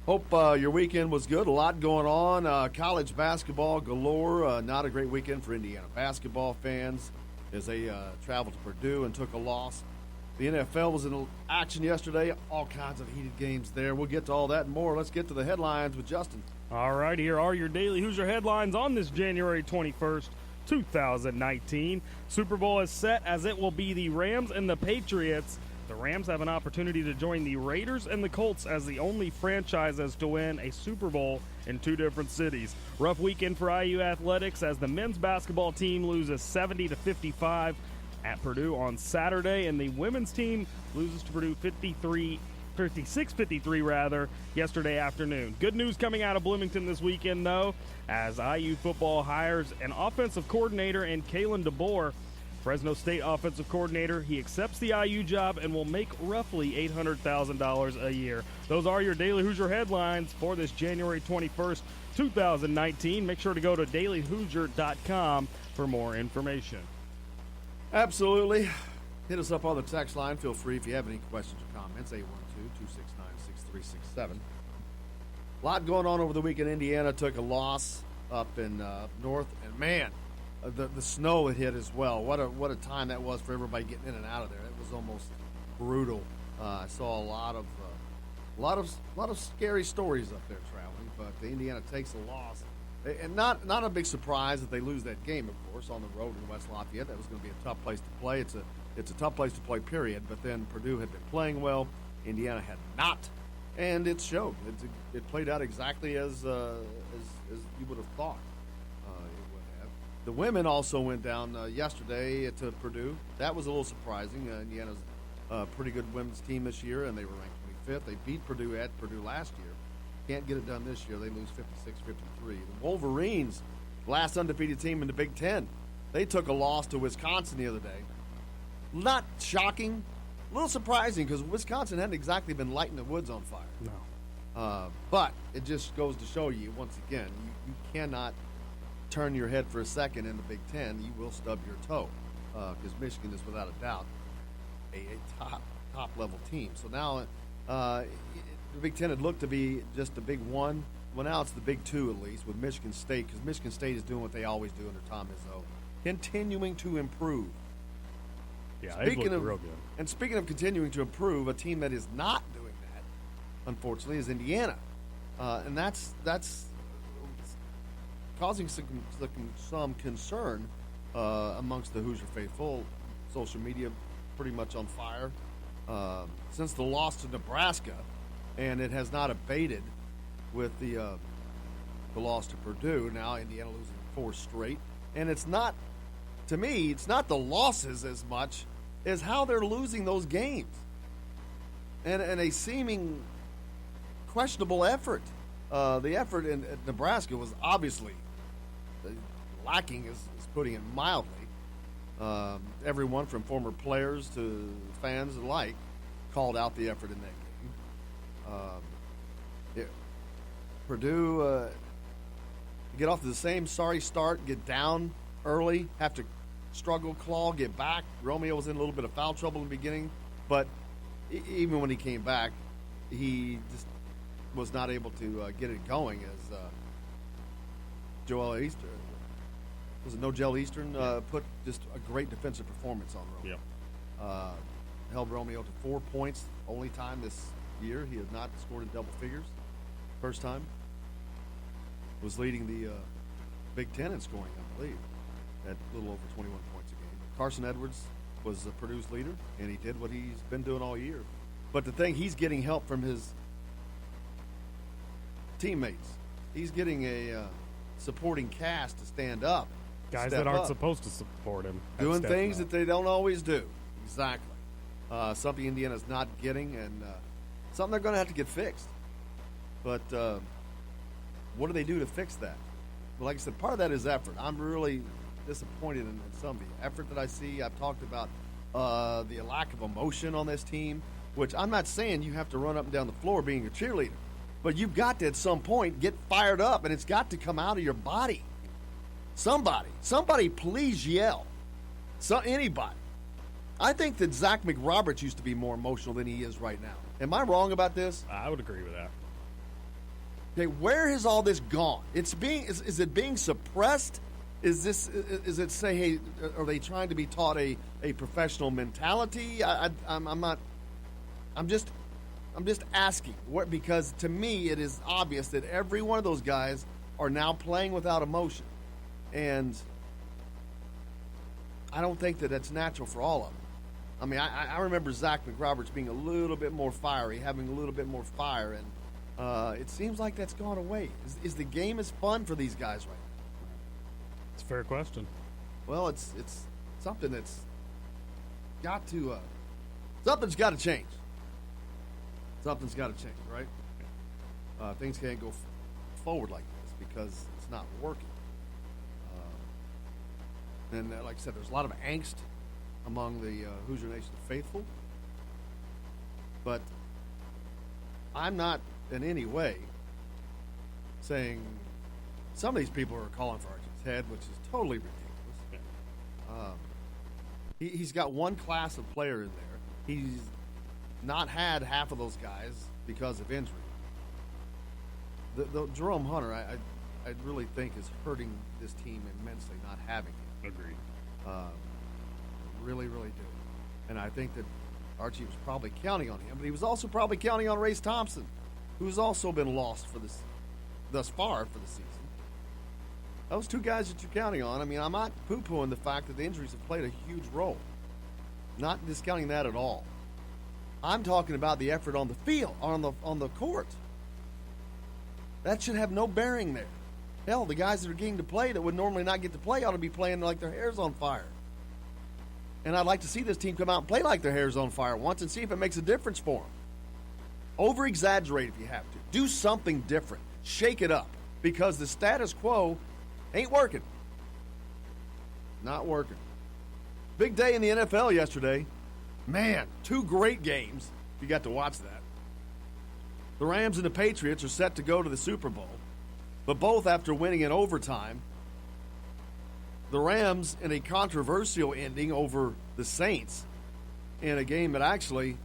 Hope your weekend was good. A lot going on. College basketball galore. Not a great weekend for Indiana basketball fans as they traveled to Purdue and took a loss. The NFL was in action yesterday. All kinds of heated games there. We'll get to all that and more. Let's get to the headlines with Justin. All right, here are your daily Hoosier headlines on this January 21st, 2019. Super Bowl is set as it will be the Rams and the Patriots. The Rams have an opportunity to join the Raiders and the Colts as the only franchises to win a Super Bowl in two different cities. Rough weekend for IU athletics as the men's basketball team loses 70-55 at Purdue on Saturday, and the women's team loses to Purdue 56-53 yesterday afternoon. Good news coming out of Bloomington this weekend, though, as IU football hires an offensive coordinator in Kalen DeBoer. Fresno State offensive coordinator. He accepts the IU job and will make roughly $800,000 a year. Those are your Daily Hoosier headlines for this January 21st, 2019. Make sure to go to dailyhoosier.com for more information. Absolutely. Hit us up on the text line. Feel free if you have any questions or comments. 812-269-6367. A lot going on over the weekend. Indiana took a loss up in north, and man, the snow had hit as well. What a time that was for everybody getting in and out of there. It was almost brutal. I saw a lot of scary stories up there traveling, but Indiana takes a loss. And not a big surprise that they lose that game, of course, on the road in West Lafayette. That was going to be a tough place to play. It's a tough place to play, period. But then Purdue had been playing well. Indiana had not, and it showed. It played out exactly as you would have thought it would have. The women also went down yesterday to Purdue. That was a little surprising. Indiana's a pretty good women's team this year, and they were ranked 25th. They beat Purdue at Purdue last year. Can't get it done this year. They lose 56-53. The Wolverines, last undefeated team in the Big Ten, they took a loss to Wisconsin the other day. Not shocking, a little surprising because Wisconsin hadn't exactly been lighting the woods on fire. No. But it just goes to show you, once again, you cannot turn your head for a second in the Big Ten. You will stub your toe because Michigan is without a doubt a top-level team. So now the Big Ten had looked to be just the Big One. Well, now it's the Big Two, at least, with Michigan State, because Michigan State is doing what they always do under Tom Izzo, continuing to improve. Yeah, they've looked real good. And speaking of continuing to improve, a team that is not doing that, unfortunately, is Indiana. And that's causing some concern amongst the Hoosier faithful. Social media pretty much on fire. Since the loss to Nebraska, and it has not abated with the loss to Purdue. Now Indiana losing 4 straight. And it's not, to me, it's not the losses as much as how they're losing those games. And a seeming questionable effort. The effort at Nebraska was obviously lacking, is putting it mildly. Everyone from former players to fans alike called out the effort in that game. Purdue get off to the same sorry start, get down early, have to struggle, claw, get back. Romeo was in a little bit of foul trouble in the beginning, but even when he came back, he just was not able to get it going as Joel Eastern, was it Nogel Eastern, put just a great defensive performance on Romeo. Yep. Held Romeo to 4 points, only time this year he has not scored in double figures. First time. Was leading the Big Ten in scoring, I believe, at a little over 21 points a game. Carson Edwards was Purdue's leader, and he did what he's been doing all year. But the thing, he's getting help from his teammates. He's getting a supporting cast to stand up. Guys that aren't supposed to support him. Doing things that they don't always do. Exactly. Something Indiana's not getting, and something they're going to have to get fixed. But what do they do to fix that? Well, like I said, part of that is effort. I'm really disappointed in some of the effort that I see. I've talked about the lack of emotion on this team, which I'm not saying you have to run up and down the floor being a cheerleader. But you've got to, at some point, get fired up, and it's got to come out of your body. Somebody please yell. Anybody. I think that Zach McRoberts used to be more emotional than he is right now. Am I wrong about this? I would agree with that. Okay, where has all this gone? Is it being suppressed? Is it say, hey, are they trying to be taught a professional mentality? I'm just asking, because to me it is obvious that every one of those guys are now playing without emotion, and I don't think that that's natural for all of them. I mean, I remember Zach McRoberts being a little bit more fiery, having a little bit more fire, and it seems like that's gone away. Is the game as fun for these guys right now? It's a fair question. Well, it's something that's got to something's got to change. Something's got to change, right? Things can't go forward like this because it's not working. And like I said, there's a lot of angst among the Hoosier Nation faithful. But I'm not in any way saying some of these people are calling for Archie's head, which is totally ridiculous. He's got one class of player in there. He's not had half of those guys because of injury. The Jerome Hunter, I really think is hurting this team immensely not having him. Agreed. Really, really do. And I think that Archie was probably counting on him, but he was also probably counting on Race Thompson, who's also been lost for this thus far for the season. Those two guys that you're counting on, I mean, I'm not poo-pooing the fact that the injuries have played a huge role. Not discounting that at all. I'm talking about the effort on the field, on the court. That should have no bearing there. Hell, the guys that are getting to play that would normally not get to play ought to be playing like their hair's on fire. And I'd like to see this team come out and play like their hair's on fire once and see if it makes a difference for them. Over-exaggerate if you have to. Do something different. Shake it up. Because the status quo ain't working. Not working. Big day in the NFL yesterday. Man, two great games. You got to watch that. The Rams and the Patriots are set to go to the Super Bowl. But both after winning in overtime. The Rams in a controversial ending over the Saints in a game that actually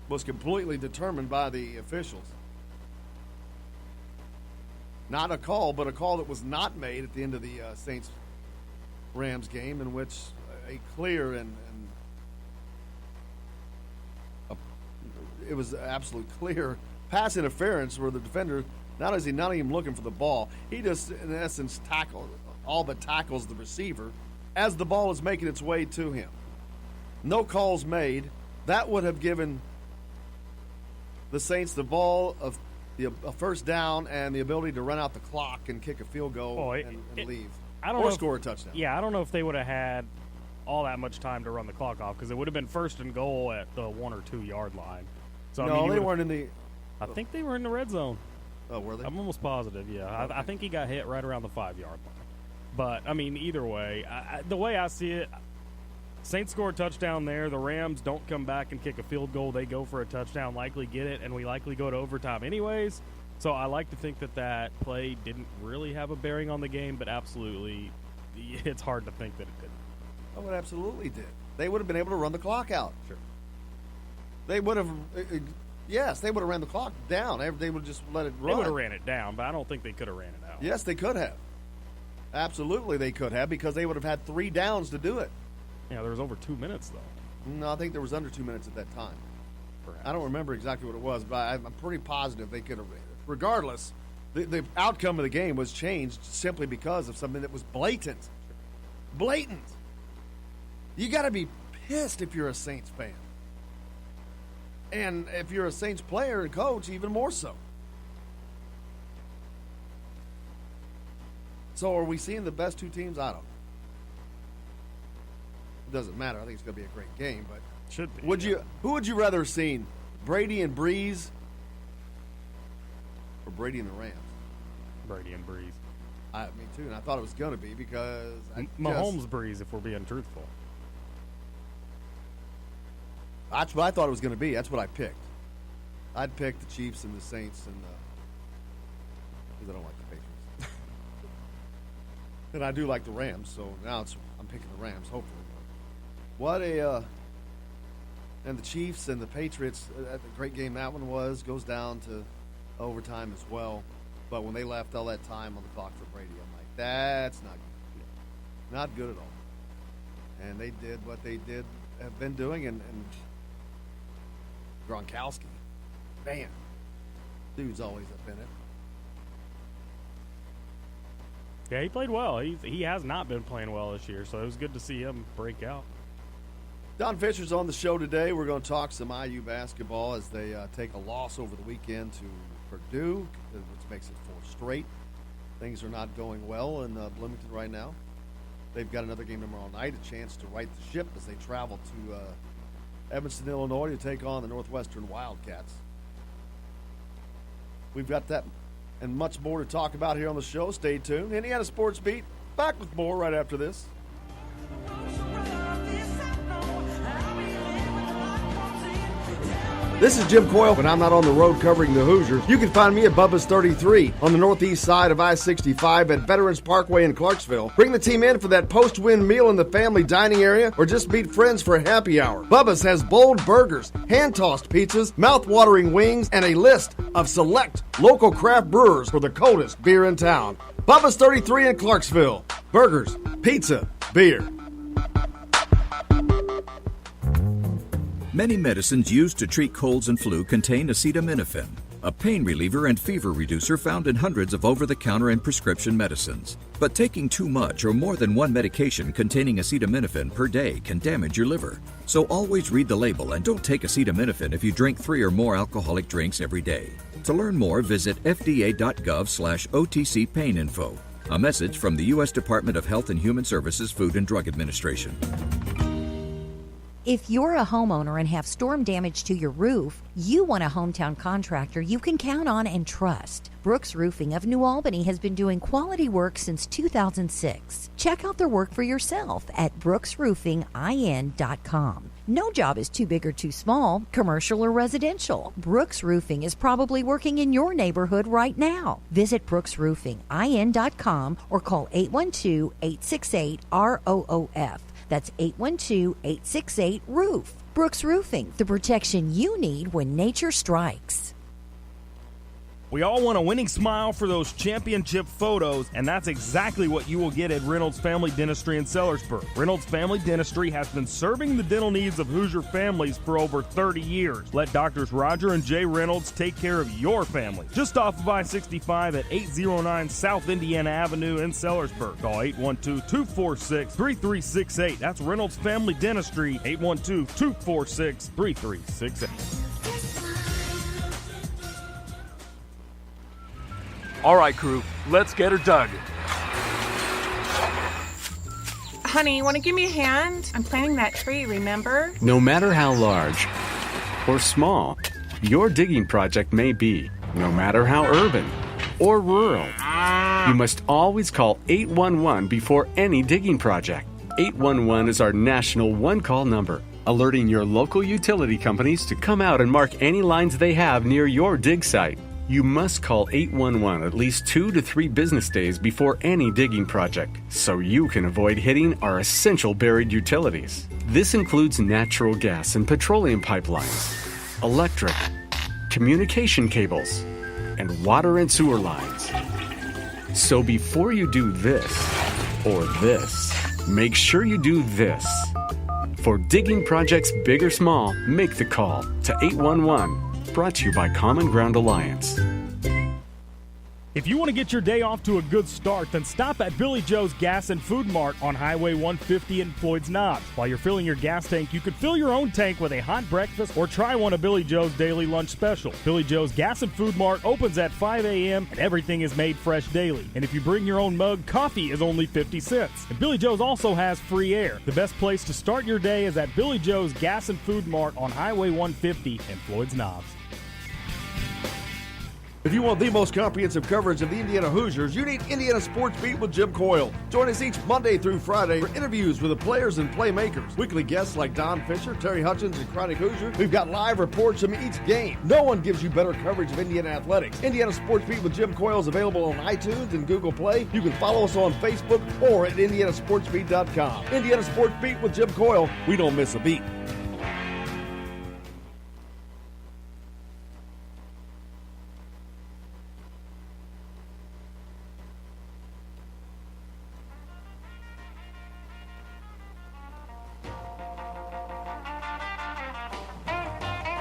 was completely determined by the officials. Not a call, but a call that was not made at the end of the Saints-Rams game, in which a clear and it was absolute clear pass interference where the defender, not only is he not even looking for the ball, he just, in essence, tackles the receiver as the ball is making its way to him. No calls made. That would have given the Saints the ball of a first down and the ability to run out the clock and kick a field goal and leave. Or score a touchdown. Yeah, I don't know if they would have had all that much time to run the clock off because it would have been first and goal at the 1 or 2 yard line. So, no, they weren't in the... I think they were in the red zone. Oh, were they? I'm almost positive, yeah. Okay. I think he got hit right around the 5 yard line. But, I mean, either way, the way I see it, Saints score a touchdown there. The Rams don't come back and kick a field goal. They go for a touchdown, likely get it, and we likely go to overtime anyways. So I like to think that play didn't really have a bearing on the game, but absolutely, it's hard to think that it didn't. Oh, it absolutely did. They would have been able to run the clock out. Sure. They would have, yes, they would have ran the clock down. They would have just let it run. They would have ran it down, but I don't think they could have ran it out. Yes, they could have. Absolutely, they could have, because they would have had 3 downs to do it. Yeah, there was over 2 minutes, though. No, I think there was under 2 minutes at that time. Perhaps. I don't remember exactly what it was, but I'm pretty positive they could have. Regardless, the outcome of the game was changed simply because of something that was blatant. Blatant. You got to be pissed if you're a Saints fan. And if you're a Saints player and coach, even more so. So are we seeing the best 2 teams? I don't know. It doesn't matter. I think it's going to be a great game, but Should be. Who would you rather have seen, Brady and Breeze, or Brady and the Rams? Brady and Breeze. Me too, and I thought it was going to be because Mahomes Breeze, if we're being truthful. That's what I thought it was going to be. That's what I picked. I'd pick the Chiefs and the Saints, and because I don't like the Patriots, and I do like the Rams. So now I'm picking the Rams. Hopefully, and the Chiefs and the Patriots. The great game that one goes down to overtime as well. But when they left all that time on the clock for Brady, I'm like, that's not good. Not good at all. And they did what they have been doing, and Gronkowski, man, dude's always up in it. Yeah, he played well. He has not been playing well this year, so it was good to see him break out. Don Fisher's on the show today. We're going to talk some IU basketball as they take a loss over the weekend to Purdue, which makes it 4 straight. Things are not going well in Bloomington right now. They've got another game tomorrow night, a chance to right the ship as they travel to Evanston, Illinois, to take on the Northwestern Wildcats. We've got that and much more to talk about here on the show. Stay tuned. Indiana Sports Beat, back with more right after this. This is Jim Coyle. When I'm not on the road covering the Hoosiers, you can find me at Bubba's 33 on the northeast side of I-65 at Veterans Parkway in Clarksville. Bring the team in for that post-win meal in the family dining area or just meet friends for a happy hour. Bubba's has bold burgers, hand-tossed pizzas, mouth-watering wings, and a list of select local craft brewers for the coldest beer in town. Bubba's 33 in Clarksville. Burgers, pizza, beer. Many medicines used to treat colds and flu contain acetaminophen, a pain reliever and fever reducer found in hundreds of over-the-counter and prescription medicines. But taking too much or more than one medication containing acetaminophen per day can damage your liver. So always read the label and don't take acetaminophen if you drink 3 or more alcoholic drinks every day. To learn more, visit fda.gov/OTC pain info. A message from the U.S. Department of Health and Human Services Food and Drug Administration. If you're a homeowner and have storm damage to your roof, you want a hometown contractor you can count on and trust. Brooks Roofing of New Albany has been doing quality work since 2006. Check out their work for yourself at brooksroofingin.com. No job is too big or too small, commercial or residential. Brooks Roofing is probably working in your neighborhood right now. Visit brooksroofingin.com or call 812-868-ROOF. That's 812-868-ROOF. Brooks Roofing, the protection you need when nature strikes. We all want a winning smile for those championship photos, and that's exactly what you will get at Reynolds Family Dentistry in Sellersburg. Reynolds Family Dentistry has been serving the dental needs of Hoosier families for over 30 years. Let Doctors Roger and Jay Reynolds take care of your family. Just off of I-65 at 809 South Indiana Avenue in Sellersburg. Call 812-246-3368. That's Reynolds Family Dentistry, 812-246-3368. All right, crew, let's get her dug. Honey, want to give me a hand? I'm planting that tree, remember? No matter how large or small your digging project may be, no matter how urban or rural, you must always call 811 before any digging project. 811 is our national one-call number, alerting your local utility companies to come out and mark any lines they have near your dig site. You must call 811 at least 2 to 3 business days before any digging project, so you can avoid hitting our essential buried utilities. This includes natural gas and petroleum pipelines, electric, communication cables, and water and sewer lines. So before you do this or this, make sure you do this. For digging projects big or small, make the call to 811. Brought to you by Common Ground Alliance. If you want to get your day off to a good start, then stop at Billy Joe's Gas and Food Mart on Highway 150 in Floyd's Knobs. While you're filling your gas tank, you could fill your own tank with a hot breakfast or try one of Billy Joe's daily lunch special. Billy Joe's Gas and Food Mart opens at 5 a.m. and everything is made fresh daily. And if you bring your own mug, coffee is only 50 cents. And Billy Joe's also has free air. The best place to start your day is at Billy Joe's Gas and Food Mart on Highway 150 in Floyd's Knobs. If you want the most comprehensive coverage of the Indiana Hoosiers, you need Indiana Sports Beat with Jim Coyle. Join us each Monday through Friday for interviews with the players and playmakers. Weekly guests like Don Fisher, Terry Hutchins, and Chronic Hoosier. We've got live reports from each game. No one gives you better coverage of Indiana athletics. Indiana Sports Beat with Jim Coyle is available on iTunes and Google Play. You can follow us on Facebook or at indianasportsbeat.com. Indiana Sports Beat with Jim Coyle. We don't miss a beat.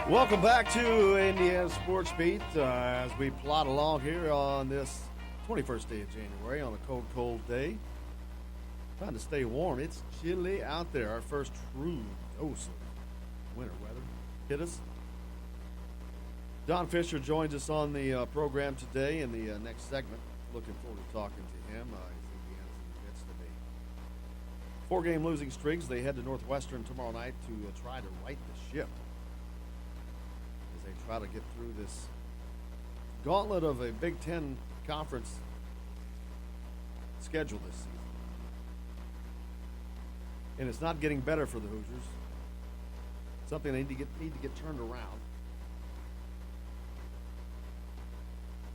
Welcome back to Indiana Sports Beat as we plot along here on this 21st day of January on a cold, cold day. Trying to stay warm. It's chilly out there. Our first true dose of winter weather hit us. Don Fisher joins us on the program today in the next segment. Looking forward to talking to him. Indiana's in the midst of a 4-game losing streak. They head to Northwestern tomorrow night to try to right the ship. They try to get through this gauntlet of a Big Ten conference schedule this season. And it's not getting better for the Hoosiers. Something they need to get turned around.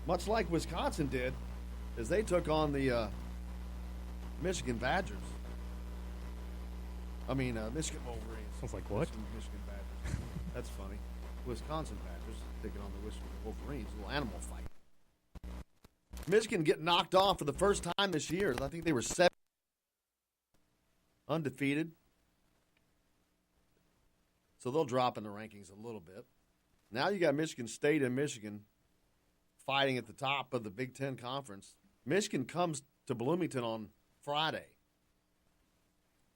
Much like Wisconsin did as they took on the Michigan Badgers. Michigan Wolverines. Sounds like what? Michigan Badgers. That's funny. Wisconsin Badgers taking on the Michigan Wolverines, a little animal fight. Michigan getting knocked off for the first time this year. I think they were 7 undefeated. So they'll drop in the rankings a little bit. Now you got Michigan State and Michigan fighting at the top of the Big Ten Conference. Michigan comes to Bloomington on Friday.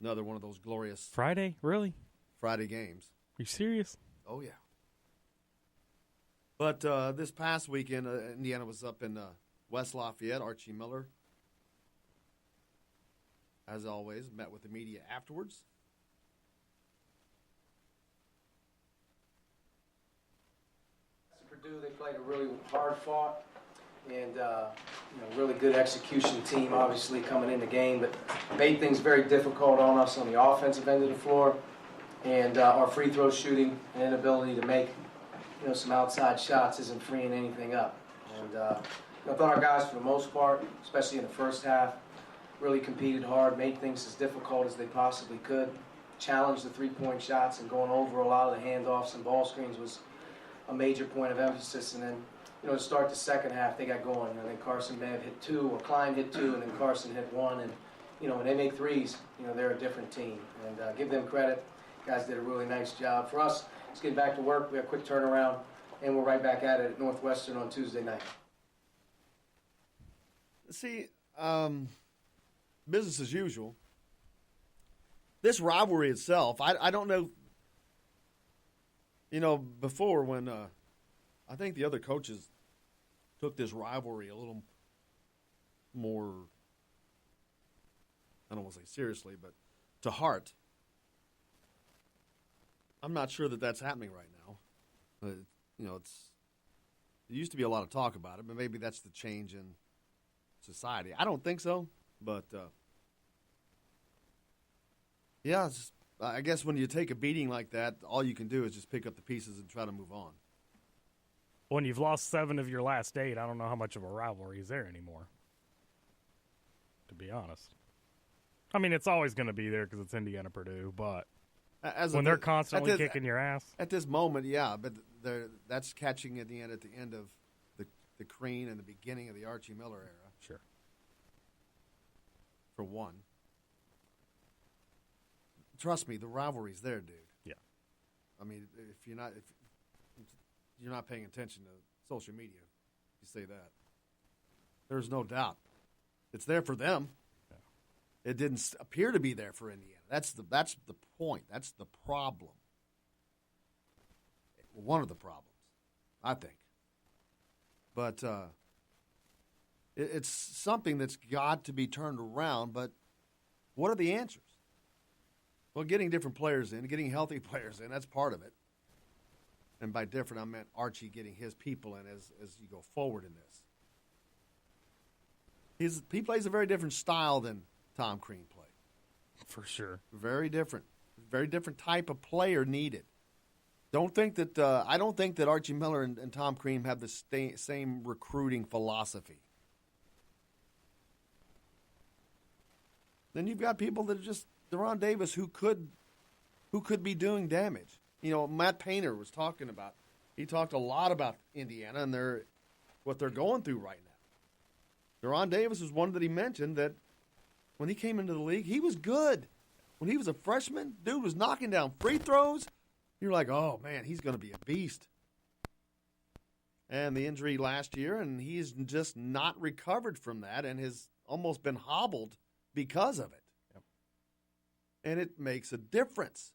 Another one of those glorious Friday? Really? Friday games. Are you serious? Oh, yeah. But this past weekend, Indiana was up in West Lafayette. Archie Miller, as always, met with the media afterwards. Purdue, they played a really hard-fought and really good execution team, obviously, coming in the game, but made things very difficult on us on the offensive end of the floor. And our free throw shooting and inability to make, some outside shots isn't freeing anything up. And I thought our guys, for the most part, especially in the first half, really competed hard, made things as difficult as they possibly could, challenged the three-point shots, and going over a lot of the handoffs and ball screens was a major point of emphasis. And then, to start the second half, they got going. I think Carson may have hit 2, or Klein hit 2, and then Carson hit 1. And, when they make threes, they're a different team. And give them credit. Guys did a really nice job. For us, let's get back to work. We have a quick turnaround, and we're right back at it at Northwestern on Tuesday night. See, business as usual. This rivalry itself, I don't know. Before when I think the other coaches took this rivalry a little more, I don't want to say seriously, but to heart. I'm not sure that that's happening right now. There used to be a lot of talk about it, but maybe that's the change in society. I don't think so, but I guess when you take a beating like that, all you can do is just pick up the pieces and try to move on. When you've lost 7 of your last 8, I don't know how much of a rivalry is there anymore, to be honest. I mean, it's always going to be there because it's Indiana-Purdue, but when they're constantly kicking your ass. At this moment, yeah, but that's catching at the end of the Crean and the beginning of the Archie Miller era. Sure. For one. Trust me, the rivalry's there, dude. Yeah. I mean, if you're not paying attention to social media, you say that. There's no doubt. It's there for them. It didn't appear to be there for Indiana. That's the point. That's the problem. One of the problems, I think. But it's something that's got to be turned around. But what are the answers? Well, getting different players in, getting healthy players in, that's part of it. And by different, I meant Archie getting his people in as you go forward in this. He plays a very different style than Tom Crean played. For sure. Very different. Very different type of player needed. I don't think that Archie Miller and Tom Crean have the same recruiting philosophy. Then you've got people that are just Deron Davis who could be doing damage. You know, Matt Painter was talking about. He talked a lot about Indiana and what they're going through right now. Deron Davis was one that he mentioned that when he came into the league, he was good. When he was a freshman, dude was knocking down free throws. You're like, oh, man, he's going to be a beast. And the injury last year, and he's just not recovered from that and has almost been hobbled because of it. Yep. And it makes a difference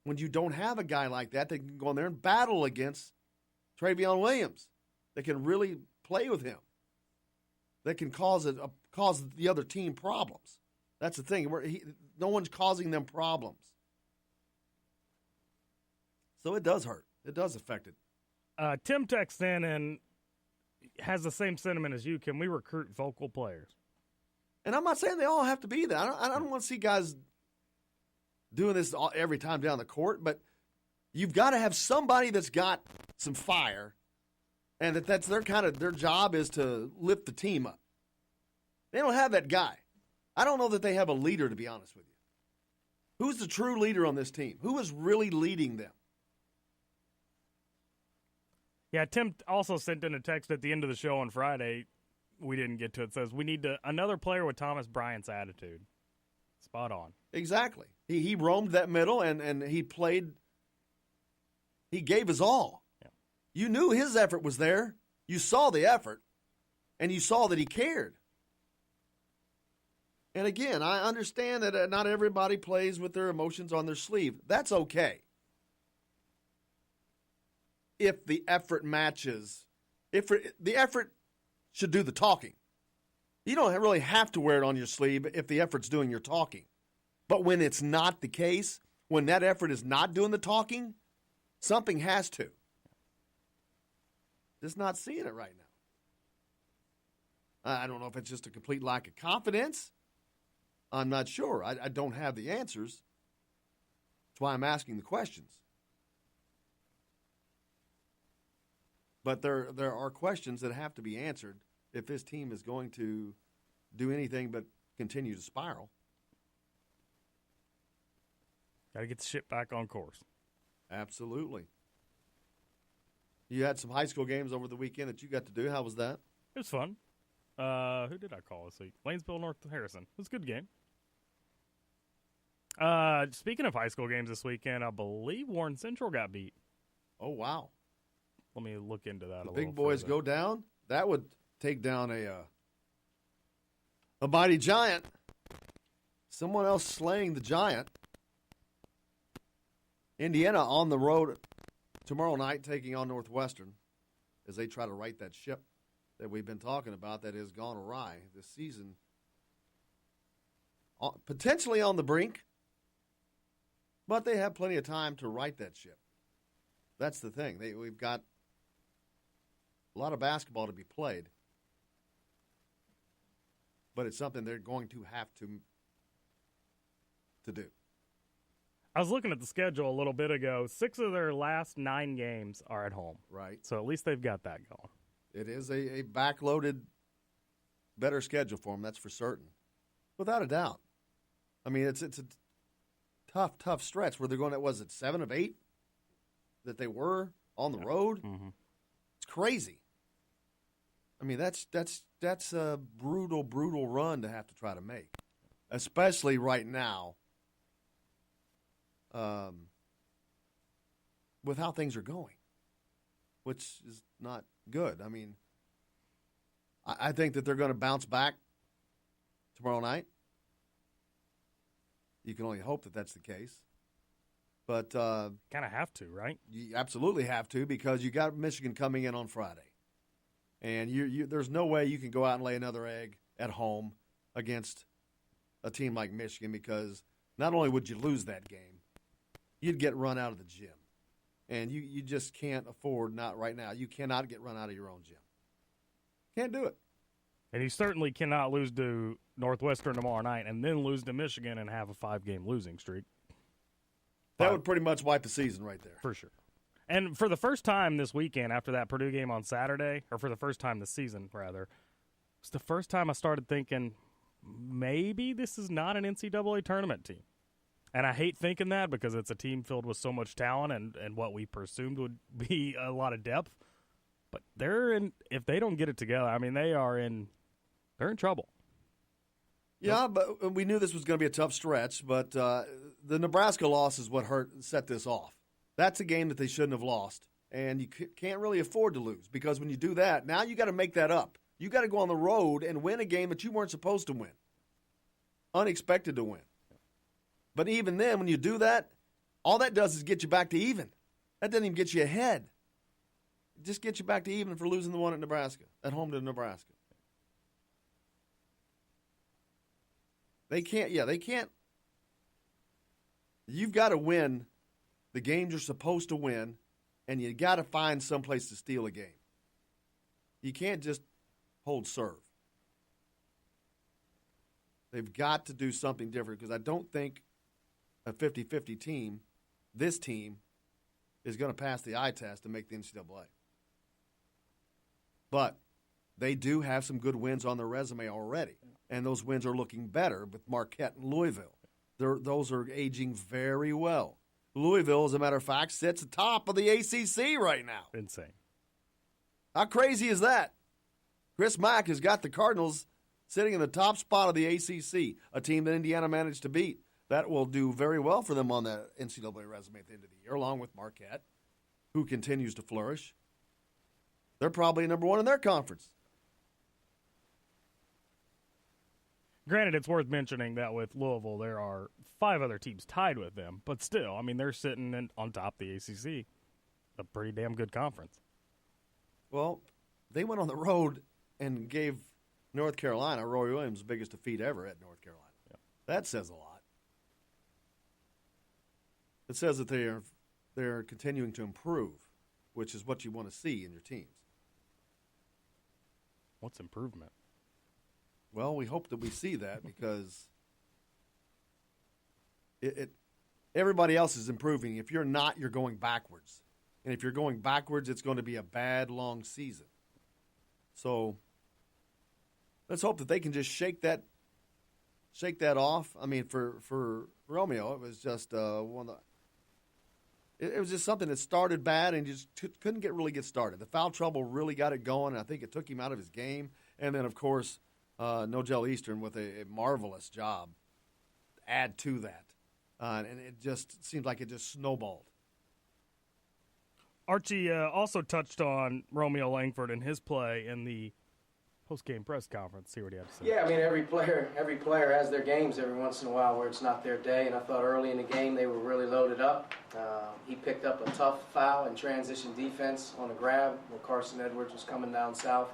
when you don't have a guy like that can go in there and battle against Travion Williams, that can really play with him, that can cause the other team problems. That's the thing. No one's causing them problems. So it does hurt. It does affect it. Tim texts in and has the same sentiment as you. Can we recruit vocal players? And I'm not saying they all have to be that. I don't want to see guys doing this every time down the court, but you've got to have somebody that's got some fire, and that's their job is to lift the team up. They don't have that guy. I don't know that they have a leader, to be honest with you. Who's the true leader on this team? Who is really leading them? Yeah, Tim also sent in a text at the end of the show on Friday. We didn't get to it. It says, we need another player with Thomas Bryant's attitude. Spot on. Exactly. He roamed that middle, and he played. He gave his all. Yeah. You knew his effort was there. You saw the effort, and you saw that he cared. And again, I understand that not everybody plays with their emotions on their sleeve. That's okay. If the effort matches, the effort should do the talking. You don't really have to wear it on your sleeve if the effort's doing your talking. But when it's not the case, when that effort is not doing the talking, something has to. Just not seeing it right now. I don't know if it's just a complete lack of confidence. I'm not sure. I don't have the answers. That's why I'm asking the questions. But there are questions that have to be answered if this team is going to do anything but continue to spiral. Got to get the ship back on course. Absolutely. You had some high school games over the weekend that you got to do. How was that? It was fun. Who did I call this week? Lanesville North Harrison. It was a good game. Speaking of high school games this weekend, I believe Warren Central got beat. Oh, wow. Let me look into that a little big boys further. Go down? That would take down a mighty giant. Someone else slaying the giant. Indiana on the road tomorrow night taking on Northwestern as they try to right that ship that we've been talking about that has gone awry this season. Potentially on the brink, but they have plenty of time to right that ship. That's the thing. We've got a lot of basketball to be played, but it's something they're going to have to do. I was looking at the schedule a little bit ago. 6 of their last 9 games are at home. Right. So at least they've got that going. It is a backloaded, better schedule for them, that's for certain. Without a doubt. I mean, it's a tough stretch where they're going at, was it 7 of 8 that they were on the road? Mm-hmm. It's crazy. I mean, that's a brutal run to have to try to make, especially right now with how things are going, which is not good. I mean, I think that they're going to bounce back tomorrow night. You can only hope that that's the case. But kind of have to, right? You absolutely have to, because you got Michigan coming in on Friday. And there's no way you can go out and lay another egg at home against a team like Michigan, because not only would you lose that game, you'd get run out of the gym. And you just can't afford, not right now, you cannot get run out of your own gym. Can't do it. And you certainly cannot lose to Northwestern tomorrow night and then lose to Michigan and have a 5-game losing streak. That would pretty much wipe the season right there. For sure. And for the first time this weekend, after that Purdue game on Saturday, or for the first time this season, rather, it's the first time I started thinking maybe this is not an NCAA tournament team. And I hate thinking that, because it's a team filled with so much talent and what we presumed would be a lot of depth. But if they don't get it together, I mean, they're in trouble. Yeah, but we knew this was going to be a tough stretch, but the Nebraska loss is what set this off. That's a game that they shouldn't have lost, and you can't really afford to lose, because when you do that, now you got to make that up. You got to go on the road and win a game that you weren't supposed to win, unexpected to win. But even then, when you do that, all that does is get you back to even. That doesn't even get you ahead. It just gets you back to even for losing the one at Nebraska, at home to Nebraska. They can't. You've got to win the games you're supposed to win, and you got to find some place to steal a game. You can't just hold serve. They've got to do something different, because I don't think a 50-50 team, this team, is going to pass the eye test and make the NCAA. But they do have some good wins on their resume already, and those wins are looking better with Marquette and Louisville. Those are aging very well. Louisville, as a matter of fact, sits atop of the ACC right now. Insane. How crazy is that? Chris Mack has got the Cardinals sitting in the top spot of the ACC, a team that Indiana managed to beat. That will do very well for them on the NCAA resume at the end of the year, along with Marquette, who continues to flourish. They're probably number one in their conference. Granted, it's worth mentioning that with Louisville, there are 5 other teams tied with them. But still, I mean, they're sitting on top of the ACC, a pretty damn good conference. Well, they went on the road and gave North Carolina, Roy Williams, the biggest defeat ever at North Carolina. Yeah. That says a lot. It says that they're continuing to improve, which is what you want to see in your teams. What's improvement? Well, we hope that we see that, because everybody else is improving. If you're not, you're going backwards. And if you're going backwards, it's going to be a bad, long season. So let's hope that they can just shake that off. I mean, for Romeo, it was just one of the. It was just something that started bad and just couldn't really get started. The foul trouble really got it going, and I think it took him out of his game. And then, of course, Nogel Eastern with a marvelous job add to that. And it just seems like it just snowballed. Archie also touched on Romeo Langford and his play in the post-game press conference. See what he had to say. Yeah, I mean, every player has their games every once in a while where it's not their day, and I thought early in the game they were really loaded up. He picked up a tough foul in transition defense on a grab where Carson Edwards was coming down south.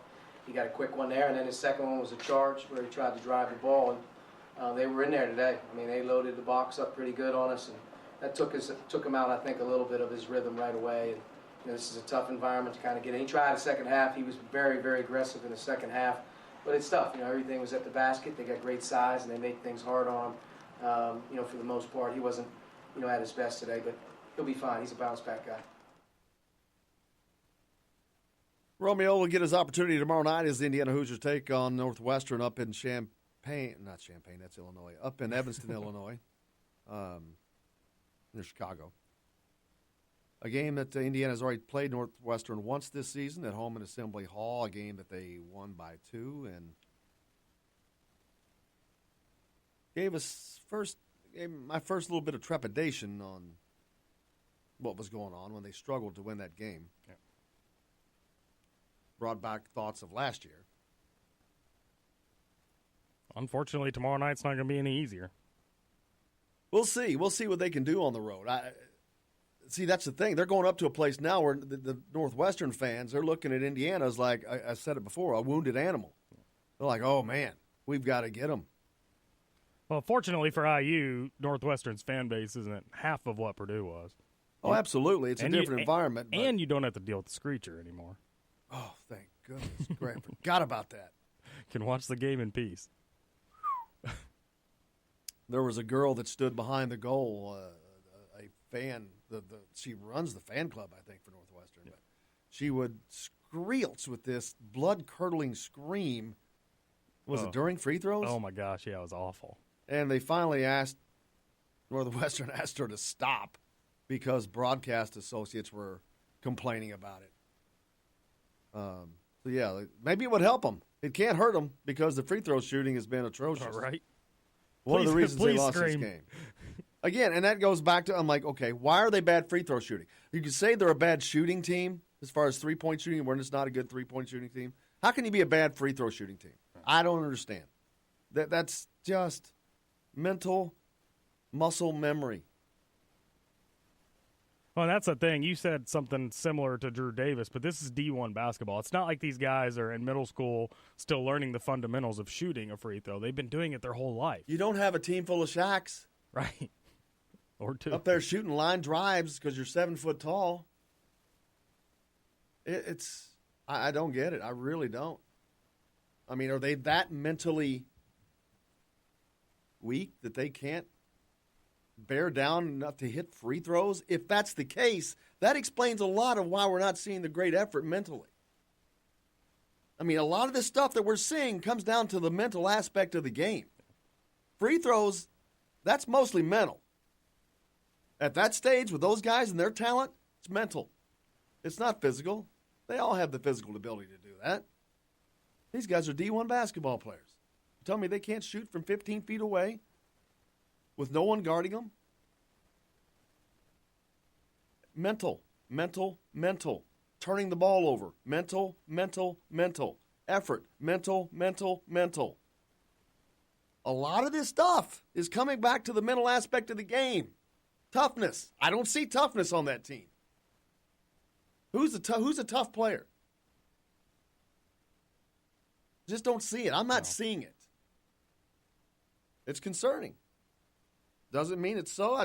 He got a quick one there, and then his second one was a charge where he tried to drive the ball, and they were in there today. I mean, they loaded the box up pretty good on us, and that took him out, I think, a little bit of his rhythm right away. And, this is a tough environment to kind of get in. He tried the second half. He was very, very aggressive in the second half. But it's tough. Everything was at the basket. They got great size, and they make things hard on him. For the most part, he wasn't, at his best today. But he'll be fine. He's a bounce-back guy. Romeo will get his opportunity tomorrow night as the Indiana Hoosiers take on Northwestern up in that's Illinois, up in Evanston, Illinois, near Chicago. A game that Indiana's already played Northwestern once this season at home in Assembly Hall, a game that they won by 2, and gave my first little bit of trepidation on what was going on when they struggled to win that game. Yeah. Brought back thoughts of last year. Unfortunately, tomorrow night's not going to be any easier. We'll see. We'll see what they can do on the road. See, that's the thing. They're going up to a place now where the Northwestern fans, they're looking at Indiana as like, I said it before, a wounded animal. They're like, oh, man, we've got to get them. Well, fortunately for IU, Northwestern's fan base isn't half of what Purdue was. Oh, absolutely. It's a different environment. And you don't have to deal with the screecher anymore. Oh, thank goodness. Great. Forgot about that. Can watch the game in peace. There was a girl that stood behind the goal, a fan. She runs the fan club, I think, for Northwestern. Yeah. But she would screech with this blood-curdling scream. Was it during free throws? Oh, my gosh. Yeah, it was awful. And they finally Northwestern asked her to stop because broadcast associates were complaining about it. So, yeah, maybe it would help them. It can't hurt them because the free throw shooting has been atrocious. All right. One of the reasons they lost this game. Again, and that goes back to, I'm like, okay, why are they bad free throw shooting? You can say they're a bad shooting team as far as three-point shooting, when it's not a good three-point shooting team. How can you be a bad free throw shooting team? I don't understand. That's just mental muscle memory. Well, that's the thing. You said something similar to Drew Davis, but this is D1 basketball. It's not like these guys are in middle school still learning the fundamentals of shooting a free throw. They've been doing it their whole life. You don't have a team full of Shaqs. Right. Or two. Up there shooting line drives because you're 7 foot tall. I don't get it. I really don't. I mean, are they that mentally weak that they can't bear down enough to hit free throws? If that's the case, that explains a lot of why we're not seeing the great effort mentally. I mean, a lot of this stuff that we're seeing comes down to the mental aspect of the game. Free throws, that's mostly mental. At that stage, with those guys and their talent, it's mental. It's not physical. They all have the physical ability to do that. These guys are D1 basketball players. You tell me they can't shoot from 15 feet away with no one guarding them? Mental. Turning the ball over. Mental. Effort. Mental. A lot of this stuff is coming back to the mental aspect of the game. Toughness. I don't see toughness on that team. Who's a tough player? Just don't see it. I'm not seeing it. It's concerning. Doesn't mean it's so.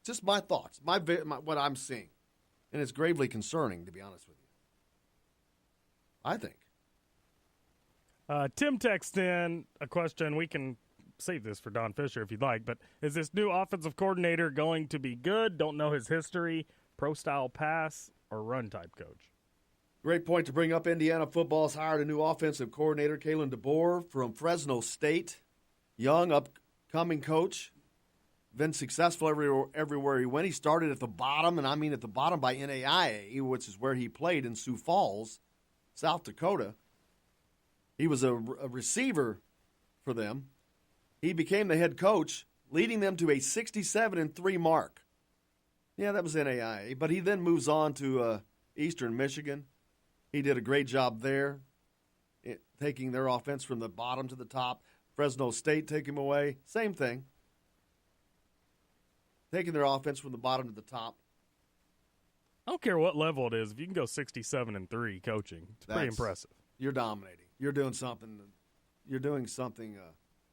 Just my thoughts, my what I'm seeing, and it's gravely concerning, to be honest with you. I think. Tim texted in a question. We can save this for Don Fisher if you'd like, but is this new offensive coordinator going to be good? Don't know his history. Pro-style pass or run-type coach? Great point to bring up. Indiana football's hired a new offensive coordinator, Kalen DeBoer from Fresno State. Young, upcoming coach. Been successful everywhere he went. He started at the bottom, and I mean at the bottom by NAIA, which is where he played in Sioux Falls, South Dakota. He was a receiver for them. He became the head coach, leading them to a 67-3 mark. Yeah, that was NAIA, but he then moves on to Eastern Michigan. He did a great job there, taking their offense from the bottom to the top. Fresno State take him away. Same thing. Taking their offense from the bottom to the top. I don't care what level it is. If you can go 67-3 coaching, it's pretty impressive. You're dominating. You're doing something. You're doing something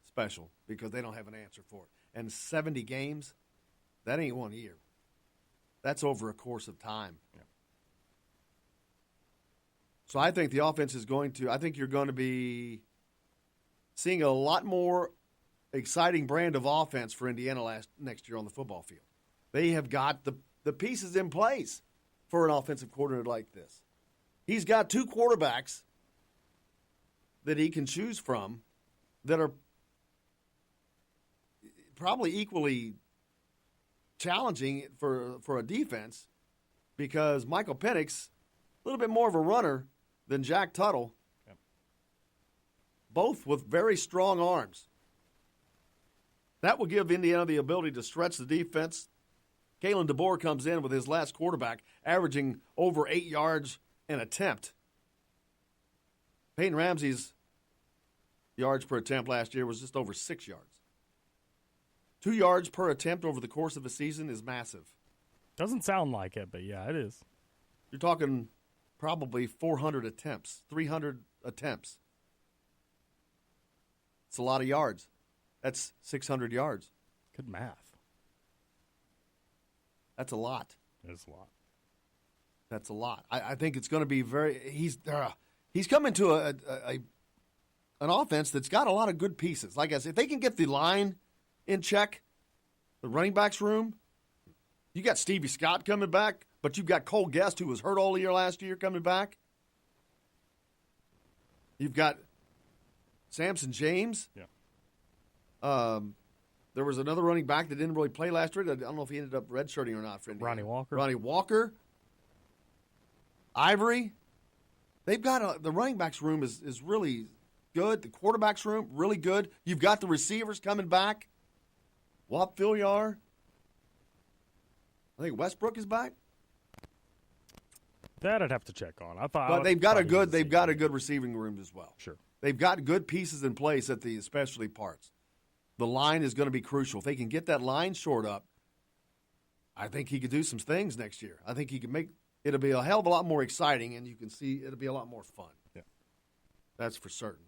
special because they don't have an answer for it. And 70 games, that ain't 1 year. That's over a course of time. Yeah. So I think the offense is I think you're going to be seeing a lot more exciting brand of offense for Indiana next year on the football field. They have got the pieces in place for an offensive coordinator like this. He's got two quarterbacks that he can choose from that are probably equally challenging for a defense because Michael Penix, a little bit more of a runner than Jack Tuttle, both with very strong arms. That will give Indiana the ability to stretch the defense. Kalen DeBoer comes in with his last quarterback, averaging over 8 yards an attempt. Peyton Ramsey's yards per attempt last year was just over 6 yards. 2 yards per attempt over the course of a season is massive. Doesn't sound like it, but yeah, it is. You're talking probably 400 attempts, 300 attempts. It's a lot of yards. That's 600 yards. Good math. That's a lot. It's a lot. That's a lot. I think it's going to be he's come into an offense that's got a lot of good pieces. Like I said, if they can get the line in check, the running backs room, you got Stevie Scott coming back, but you've got Cole Guest, who was hurt all year last year, coming back. You've got Samson James. Yeah. There was another running back that didn't really play last year. I don't know if he ended up redshirting or not. For Ronnie Walker. Ronnie Walker. Ivory. They've got the running backs room is really good. The quarterback's room, really good. You've got the receivers coming back. Whop Filliar. I think Westbrook is back. That I'd have to check on. But they've got a good receiving room as well. Sure. They've got good pieces in place at the specialty parts. The line is going to be crucial. If they can get that line short up, I think he could do some things next year. I think he can make it'll be a hell of a lot more exciting, and you can see it'll be a lot more fun. Yeah. That's for certain.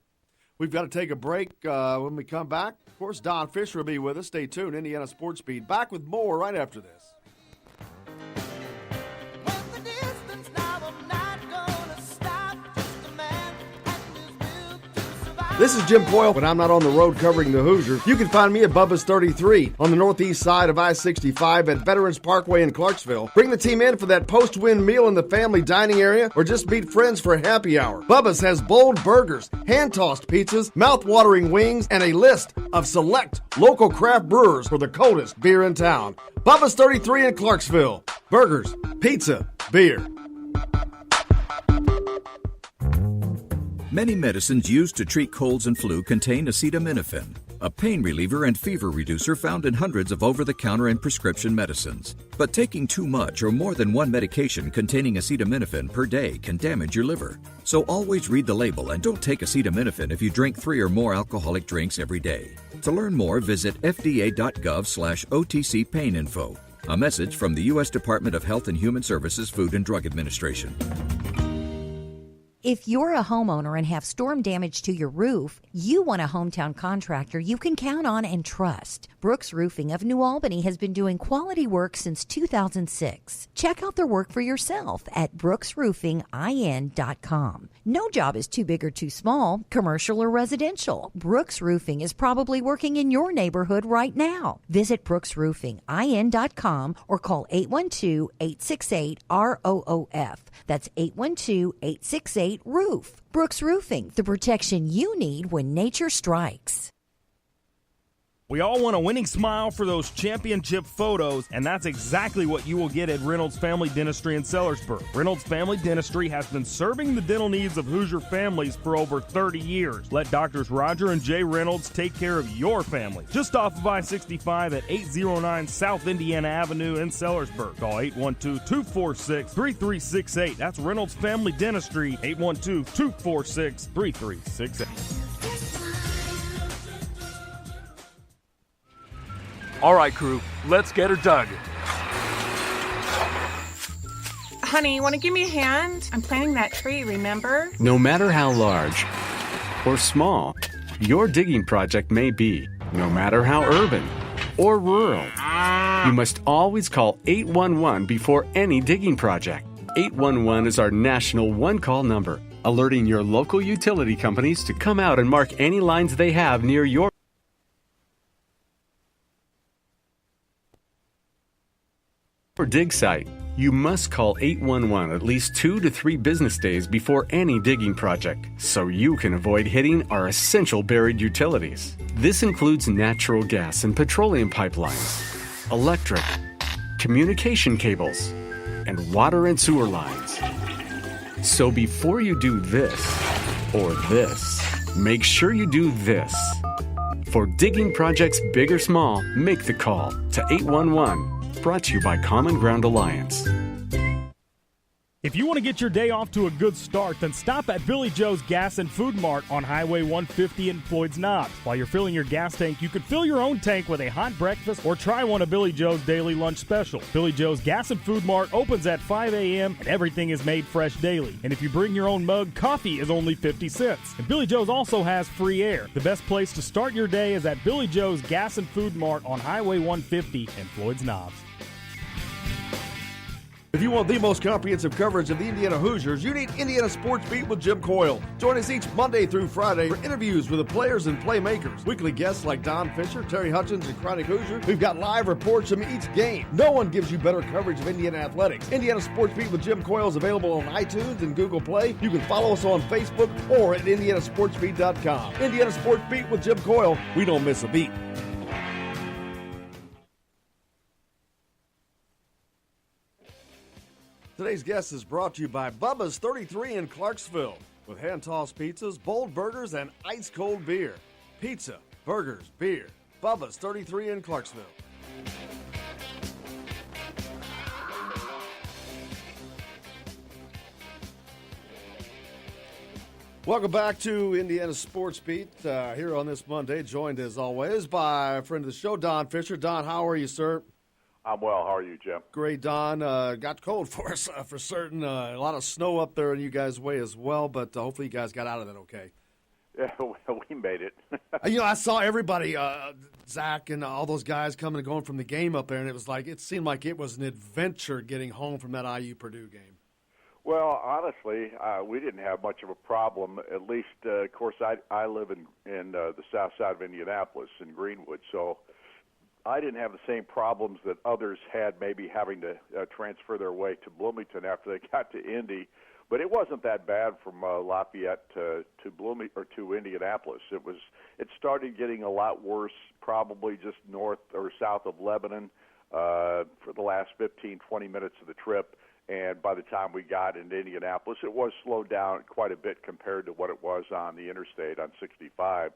We've got to take a break. When we come back, of course, Don Fisher will be with us. Stay tuned. Indiana Sports Beat. Back with more right after this. This is Jim Poyle. When I'm not on the road covering the Hoosiers, you can find me at Bubba's 33 on the northeast side of I-65 at Veterans Parkway in Clarksville. Bring the team in for that post-win meal in the family dining area or just meet friends for a happy hour. Bubba's has bold burgers, hand-tossed pizzas, mouth-watering wings, and a list of select local craft brewers for the coldest beer in town. Bubba's 33 in Clarksville. Burgers, pizza, beer. Many medicines used to treat colds and flu contain acetaminophen, a pain reliever and fever reducer found in hundreds of over-the-counter and prescription medicines. But taking too much or more than one medication containing acetaminophen per day can damage your liver. So always read the label and don't take acetaminophen if you drink 3 or more alcoholic drinks every day. To learn more, visit fda.gov/OTC pain info. A message from the U.S. Department of Health and Human Services Food and Drug Administration. If you're a homeowner and have storm damage to your roof, you want a hometown contractor you can count on and trust. Brooks Roofing of New Albany has been doing quality work since 2006. Check out their work for yourself at brooksroofingin.com. No job is too big or too small, commercial or residential. Brooks Roofing is probably working in your neighborhood right now. Visit brooksroofingin.com or call 812-868-ROOF. That's 812-868-ROOF. Brooks Roofing, the protection you need when nature strikes. We all want a winning smile for those championship photos, and that's exactly what you will get at Reynolds Family Dentistry in Sellersburg. Reynolds Family Dentistry has been serving the dental needs of Hoosier families for over 30 years. Let Doctors Roger and Jay Reynolds take care of your family. Just off of I-65 at 809 South Indiana Avenue in Sellersburg. Call 812-246-3368. That's Reynolds Family Dentistry, 812-246-3368. All right, crew, let's get her dug. Honey, want to give me a hand? I'm planting that tree, remember? No matter how large or small your digging project may be, no matter how urban or rural, you must always call 811 before any digging project. 811 is our national one-call number, alerting your local utility companies to come out and mark any lines they have near your dig site. You must call 811 at least 2 to 3 business days before any digging project, so you can avoid hitting our essential buried utilities. This includes natural gas and petroleum pipelines, electric, communication cables, and water and sewer lines. So before you do this or this, make sure you do this. For digging projects big or small, make the call to 811. Brought to you by Common Ground Alliance. If you want to get your day off to a good start, then stop at Billy Joe's Gas and Food Mart on Highway 150 in Floyd's Knobs. While you're filling your gas tank, you could fill your own tank with a hot breakfast or try one of Billy Joe's daily lunch special. Billy Joe's Gas and Food Mart opens at 5 a.m. and everything is made fresh daily. And if you bring your own mug, coffee is only 50 cents. And Billy Joe's also has free air. The best place to start your day is at Billy Joe's Gas and Food Mart on Highway 150 in Floyd's Knobs. If you want the most comprehensive coverage of the Indiana Hoosiers, you need Indiana Sports Beat with Jim Coyle. Join us each Monday through Friday for interviews with the players and playmakers. Weekly guests like Don Fisher, Terry Hutchins, and Chronic Hoosier. We've got live reports from each game. No one gives you better coverage of Indiana athletics. Indiana Sports Beat with Jim Coyle is available on iTunes and Google Play. You can follow us on Facebook or at indianasportsbeat.com. Indiana Sports Beat with Jim Coyle. We don't miss a beat. Today's guest is brought to you by Bubba's 33 in Clarksville with hand-tossed pizzas, bold burgers, and ice-cold beer. Pizza, burgers, beer. Bubba's 33 in Clarksville. Welcome back to Indiana Sports Beat here on this Monday, joined as always by a friend of the show, Don Fisher. Don, how are you, sir? I'm well. How are you, Jim? Great, Don. Got cold for us for certain. A lot of snow up there in you guys' way as well, but hopefully you guys got out of that okay. Yeah, we made it. I saw everybody, Zach and all those guys coming and going from the game up there, and it seemed like it was an adventure getting home from that IU Purdue game. Well, honestly, we didn't have much of a problem. At least, of course, I live in the south side of Indianapolis in Greenwood, so I didn't have the same problems that others had, maybe having to transfer their way to Bloomington after they got to Indy. But it wasn't that bad from Lafayette to Indianapolis. It started getting a lot worse, probably just north or south of Lebanon for the last 15, 20 minutes of the trip. And by the time we got into Indianapolis, it was slowed down quite a bit compared to what it was on the interstate on 65.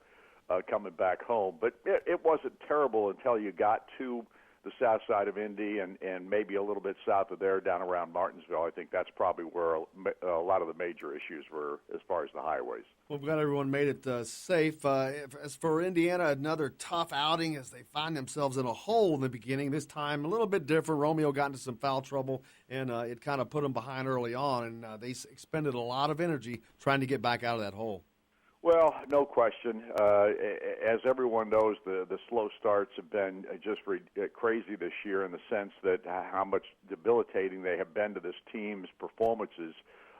Coming back home. But it wasn't terrible until you got to the south side of Indy and maybe a little bit south of there down around Martinsville. I think that's probably where a lot of the major issues were as far as the highways. Well, I'm glad everyone made it safe. As for Indiana, another tough outing as they find themselves in a hole in the beginning. This time a little bit different. Romeo got into some foul trouble, and it kind of put them behind early on, and they expended a lot of energy trying to get back out of that hole. Well, no question. As everyone knows, the slow starts have been just crazy this year in the sense that how much debilitating they have been to this team's performances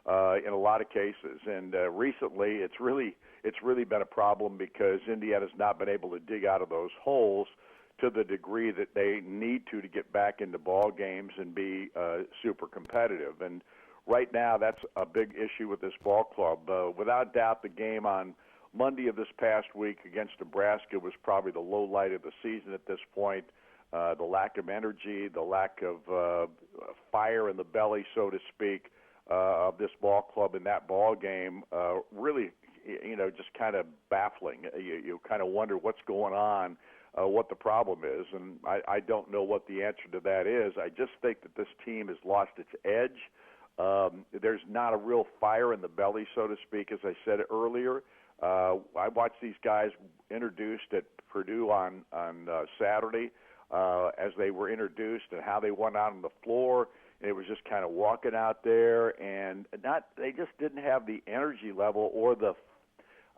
in a lot of cases. And recently, it's really been a problem because Indiana's not been able to dig out of those holes to the degree that they need to get back into ball games and be super competitive. And right now, that's a big issue with this ball club. Without doubt, the game on Monday of this past week against Nebraska was probably the low light of the season at this point. The lack of energy, the lack of fire in the belly, so to speak, of this ball club in that ball game really, just kind of baffling. You kind of wonder what's going on, what the problem is, and I don't know what the answer to that is. I just think that this team has lost its edge. There's not a real fire in the belly, so to speak, as I said earlier. I watched these guys introduced at Purdue on Saturday as they were introduced and how they went out on the floor. And it was just kind of walking out there, and they just didn't have the energy level or the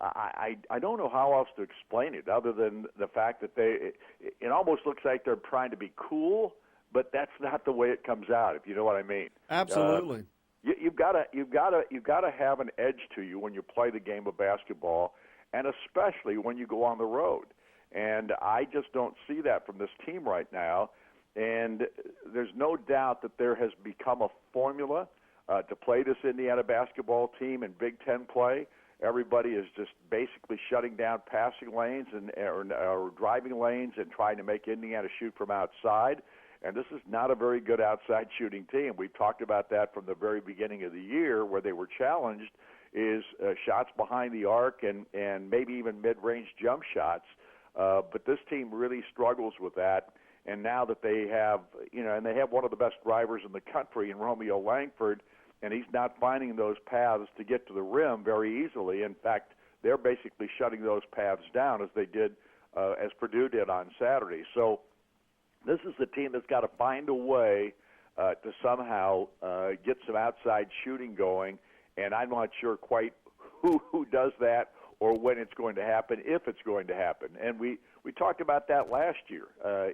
I don't know how else to explain it other than the fact that it almost looks like they're trying to be cool, but that's not the way it comes out, if you know what I mean. Absolutely. You've got to have an edge to you when you play the game of basketball, and especially when you go on the road. And I just don't see that from this team right now. And there's no doubt that there has become a formula to play this Indiana basketball team in Big Ten play. Everybody is just basically shutting down passing lanes or driving lanes and trying to make Indiana shoot from outside. And this is not a very good outside shooting team. We've talked about that from the very beginning of the year where they were challenged is shots behind the arc and maybe even mid-range jump shots. But this team really struggles with that. And now that they have, and they have one of the best drivers in the country in Romeo Langford, and he's not finding those paths to get to the rim very easily. In fact, they're basically shutting those paths down as they did, as Purdue did on Saturday. So this is the team that's got to find a way to somehow get some outside shooting going, and I'm not sure quite who does that or when it's going to happen, if it's going to happen. And we talked about that last year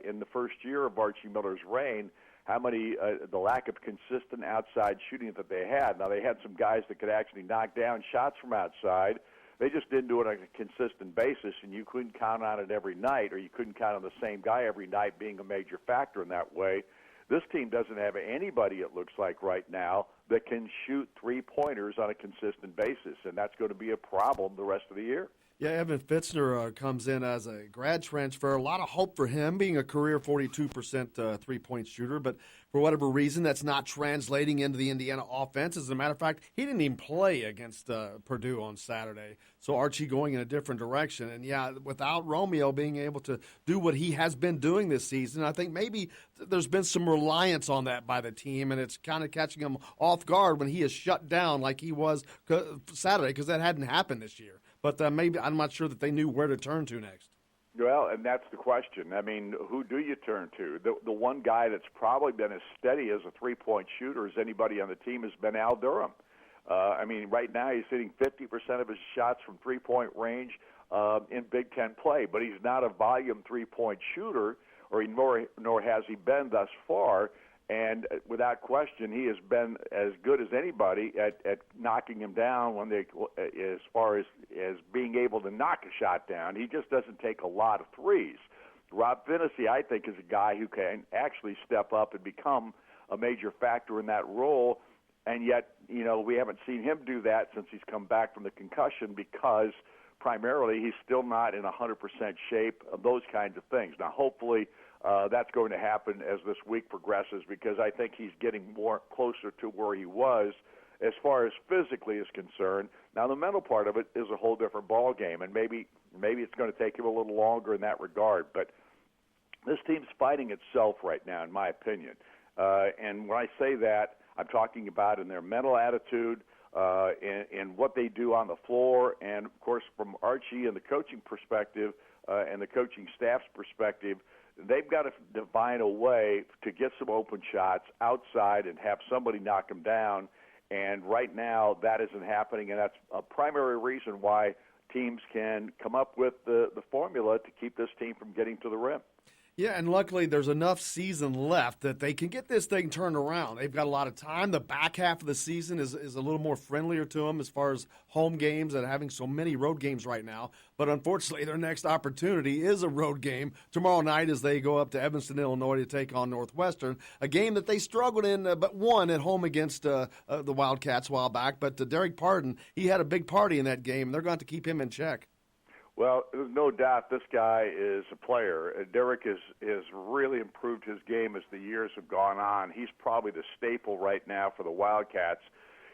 in the first year of Archie Miller's reign, how many the lack of consistent outside shooting that they had. Now, they had some guys that could actually knock down shots from outside. They just didn't do it on a consistent basis, and you couldn't count on it every night, or you couldn't count on the same guy every night being a major factor in that way. This team doesn't have anybody, it looks like right now, that can shoot three-pointers on a consistent basis, and that's going to be a problem the rest of the year. Yeah, Evan Fitzner comes in as a grad transfer. A lot of hope for him, being a career 42% three-point shooter. But for whatever reason, that's not translating into the Indiana offense. As a matter of fact, he didn't even play against Purdue on Saturday. So Archie going in a different direction. And, yeah, without Romeo being able to do what he has been doing this season, I think maybe there's been some reliance on that by the team, and it's kind of catching him off guard when he is shut down like he was Saturday, because that hadn't happened this year. But maybe I'm not sure that they knew where to turn to next. Well, and that's the question. I mean, who do you turn to? The one guy that's probably been as steady as a three-point shooter as anybody on the team has been Al Durham. I mean, right now he's hitting 50% of his shots from three-point range in Big Ten play, but he's not a volume three-point shooter, nor has he been thus far. And without question, he has been as good as anybody at knocking him down as far as being able to knock a shot down. He just doesn't take a lot of threes. Rob Finney, I think, is a guy who can actually step up and become a major factor in that role. And yet, we haven't seen him do that since he's come back from the concussion, because primarily he's still not in 100% shape, of those kinds of things. Now, hopefully, that's going to happen as this week progresses, because I think he's getting more closer to where he was as far as physically is concerned. Now, the mental part of it is a whole different ball game, and maybe it's going to take him a little longer in that regard. But this team's fighting itself right now, in my opinion. And when I say that, I'm talking about in their mental attitude, in what they do on the floor, and, of course, from Archie and the coaching perspective and the coaching staff's perspective, they've got to find a way to get some open shots outside and have somebody knock them down. And right now, that isn't happening, and that's a primary reason why teams can come up with the formula to keep this team from getting to the rim. Yeah, and luckily there's enough season left that they can get this thing turned around. They've got a lot of time. The back half of the season is a little more friendlier to them as far as home games and having so many road games right now. But unfortunately, their next opportunity is a road game tomorrow night as they go up to Evanston, Illinois to take on Northwestern, a game that they struggled in but won at home against the Wildcats a while back. But Derek Pardon, he had a big party in that game, and they're going to have to keep him in check. Well, there's no doubt this guy is a player. Derek has really improved his game as the years have gone on. He's probably the staple right now for the Wildcats.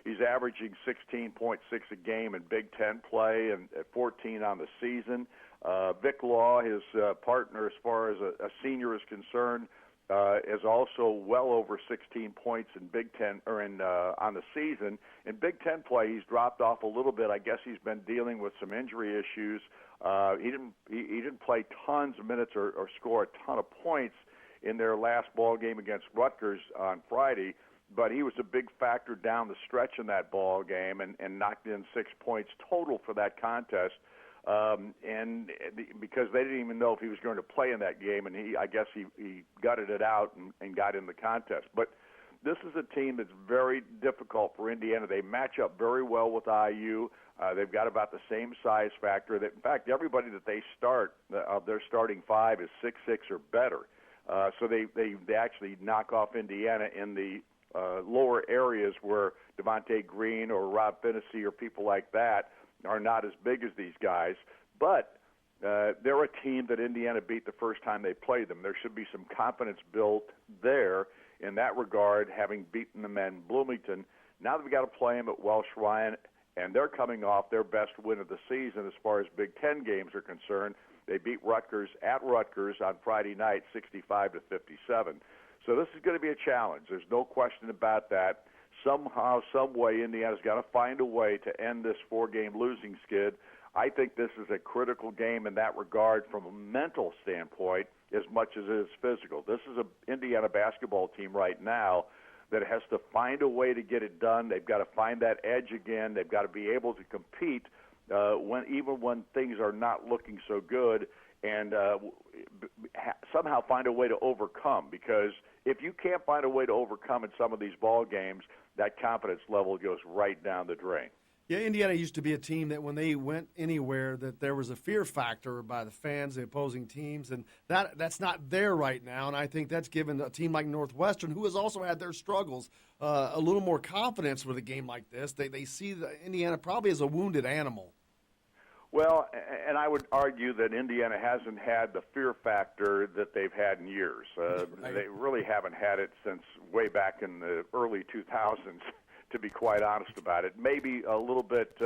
He's averaging 16.6 a game in Big Ten play and 14 on the season. Vic Law, his partner as far as a senior is concerned, is also well over 16 points in Big Ten on the season. In Big Ten play, he's dropped off a little bit. I guess he's been dealing with some injury issues. He didn't play tons of minutes or score a ton of points in their last ball game against Rutgers on Friday, but he was a big factor down the stretch in that ball game and knocked in 6 points total for that contest. And because they didn't even know if he was going to play in that game, and I guess he gutted it out and got in the contest. But this is a team that's very difficult for Indiana. They match up very well with IU. They've got about the same size factor. In fact, everybody that they start of their starting five is 6'6" or better. So they actually knock off Indiana in the lower areas where Devontae Green or Rob Finney or people like that are not as big as these guys. But they're a team that Indiana beat the first time they played them. There should be some confidence built there in that regard, having beaten them in Bloomington. Now they've got to play them at Welsh Ryan, and they're coming off their best win of the season as far as Big Ten games are concerned. They beat Rutgers at Rutgers on Friday night, 65-57. So this is going to be a challenge. There's no question about that. somehow, some way, Indiana's got to find a way to end this 4-game losing skid. I think this is a critical game in that regard from a mental standpoint as much as it is physical. This is an Indiana basketball team right now that has to find a way to get it done. They've got to find that edge again. They've got to be able to compete even when things are not looking so good, and somehow find a way to overcome. Because if you can't find a way to overcome in some of these ball games, that confidence level goes right down the drain. Yeah, Indiana used to be a team that when they went anywhere that there was a fear factor by the fans, the opposing teams, and that's not there right now. And I think that's given a team like Northwestern, who has also had their struggles, a little more confidence with a game like this. They see Indiana probably as a wounded animal. Well, and I would argue that Indiana hasn't had the fear factor that they've had in years. They really haven't had it since way back in the early 2000s. To be quite honest about it. Maybe a little bit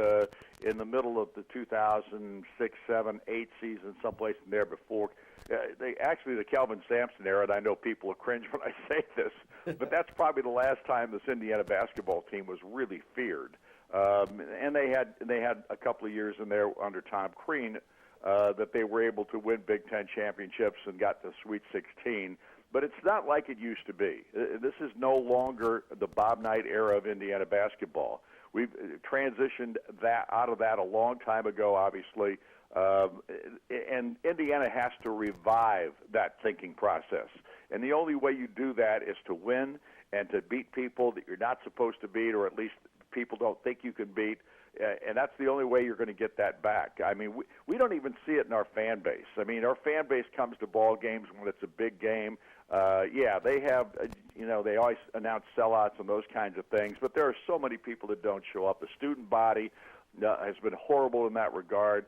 in the middle of the 2006, 7, 8 season, someplace in there before. The Kelvin Sampson era, and I know people will cringe when I say this, but that's probably the last time this Indiana basketball team was really feared. And they had a couple of years in there under Tom Crean that they were able to win Big Ten championships and got to Sweet 16. But it's not like it used to be. This is no longer the Bob Knight era of Indiana basketball. We've transitioned out of that a long time ago, obviously, and Indiana has to revive that thinking process. And the only way you do that is to win and to beat people that you're not supposed to beat, or at least people don't think you can beat. And that's the only way you're going to get that back. I mean, we don't even see it in our fan base. I mean, our fan base comes to ball games when it's a big game. They have, they always announce sellouts and those kinds of things, but there are so many people that don't show up. The student body has been horrible in that regard.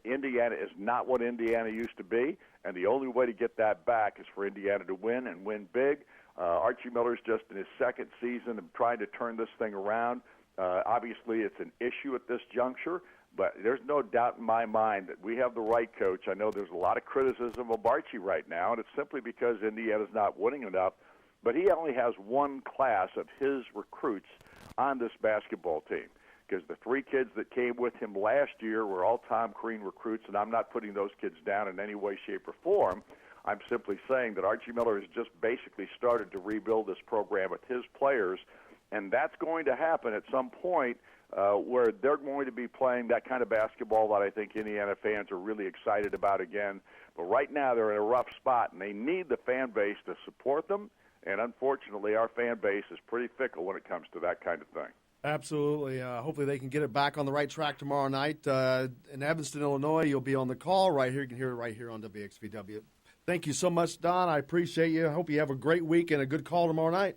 Indiana is not what Indiana used to be, and the only way to get that back is for Indiana to win and win big. Archie Miller's just in his second season of trying to turn this thing around. Obviously, it's an issue at this juncture, but there's no doubt in my mind that we have the right coach. I know there's a lot of criticism of Archie right now, and it's simply because Indiana's not winning enough. But he only has one class of his recruits on this basketball team, because the 3 kids that came with him last year were all Tom Crean recruits, and I'm not putting those kids down in any way, shape, or form. I'm simply saying that Archie Miller has just basically started to rebuild this program with his players, and that's going to happen at some point where they're going to be playing that kind of basketball that I think Indiana fans are really excited about again. But right now they're in a rough spot, and they need the fan base to support them, and unfortunately our fan base is pretty fickle when it comes to that kind of thing. Absolutely. Hopefully they can get it back on the right track tomorrow night. In Evanston, Illinois, you'll be on the call right here. You can hear it right here on WXVW. Thank you so much, Don. I appreciate you. I hope you have a great week and a good call tomorrow night.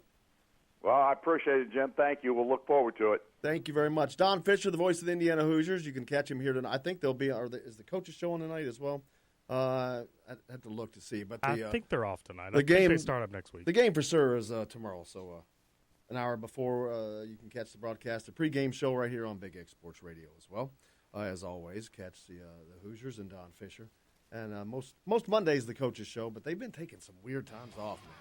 Well, I appreciate it, Jim. Thank you. We'll look forward to it. Thank you very much. Don Fisher, the voice of the Indiana Hoosiers. You can catch him here tonight. I think they'll be, is the coaches showing tonight as well? I have to look to see. But I think they're off tonight. I think they start up next week. The game for sure is tomorrow. So an hour before you can catch the broadcast, the pregame show right here on Big X Sports Radio as well. As always, catch the Hoosiers and Don Fisher. And most Mondays the coaches show, but they've been taking some weird times off, man.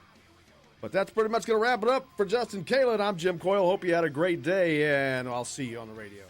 But that's pretty much going to wrap it up for Justin Kalen. I'm Jim Coyle. Hope you had a great day, and I'll see you on the radio.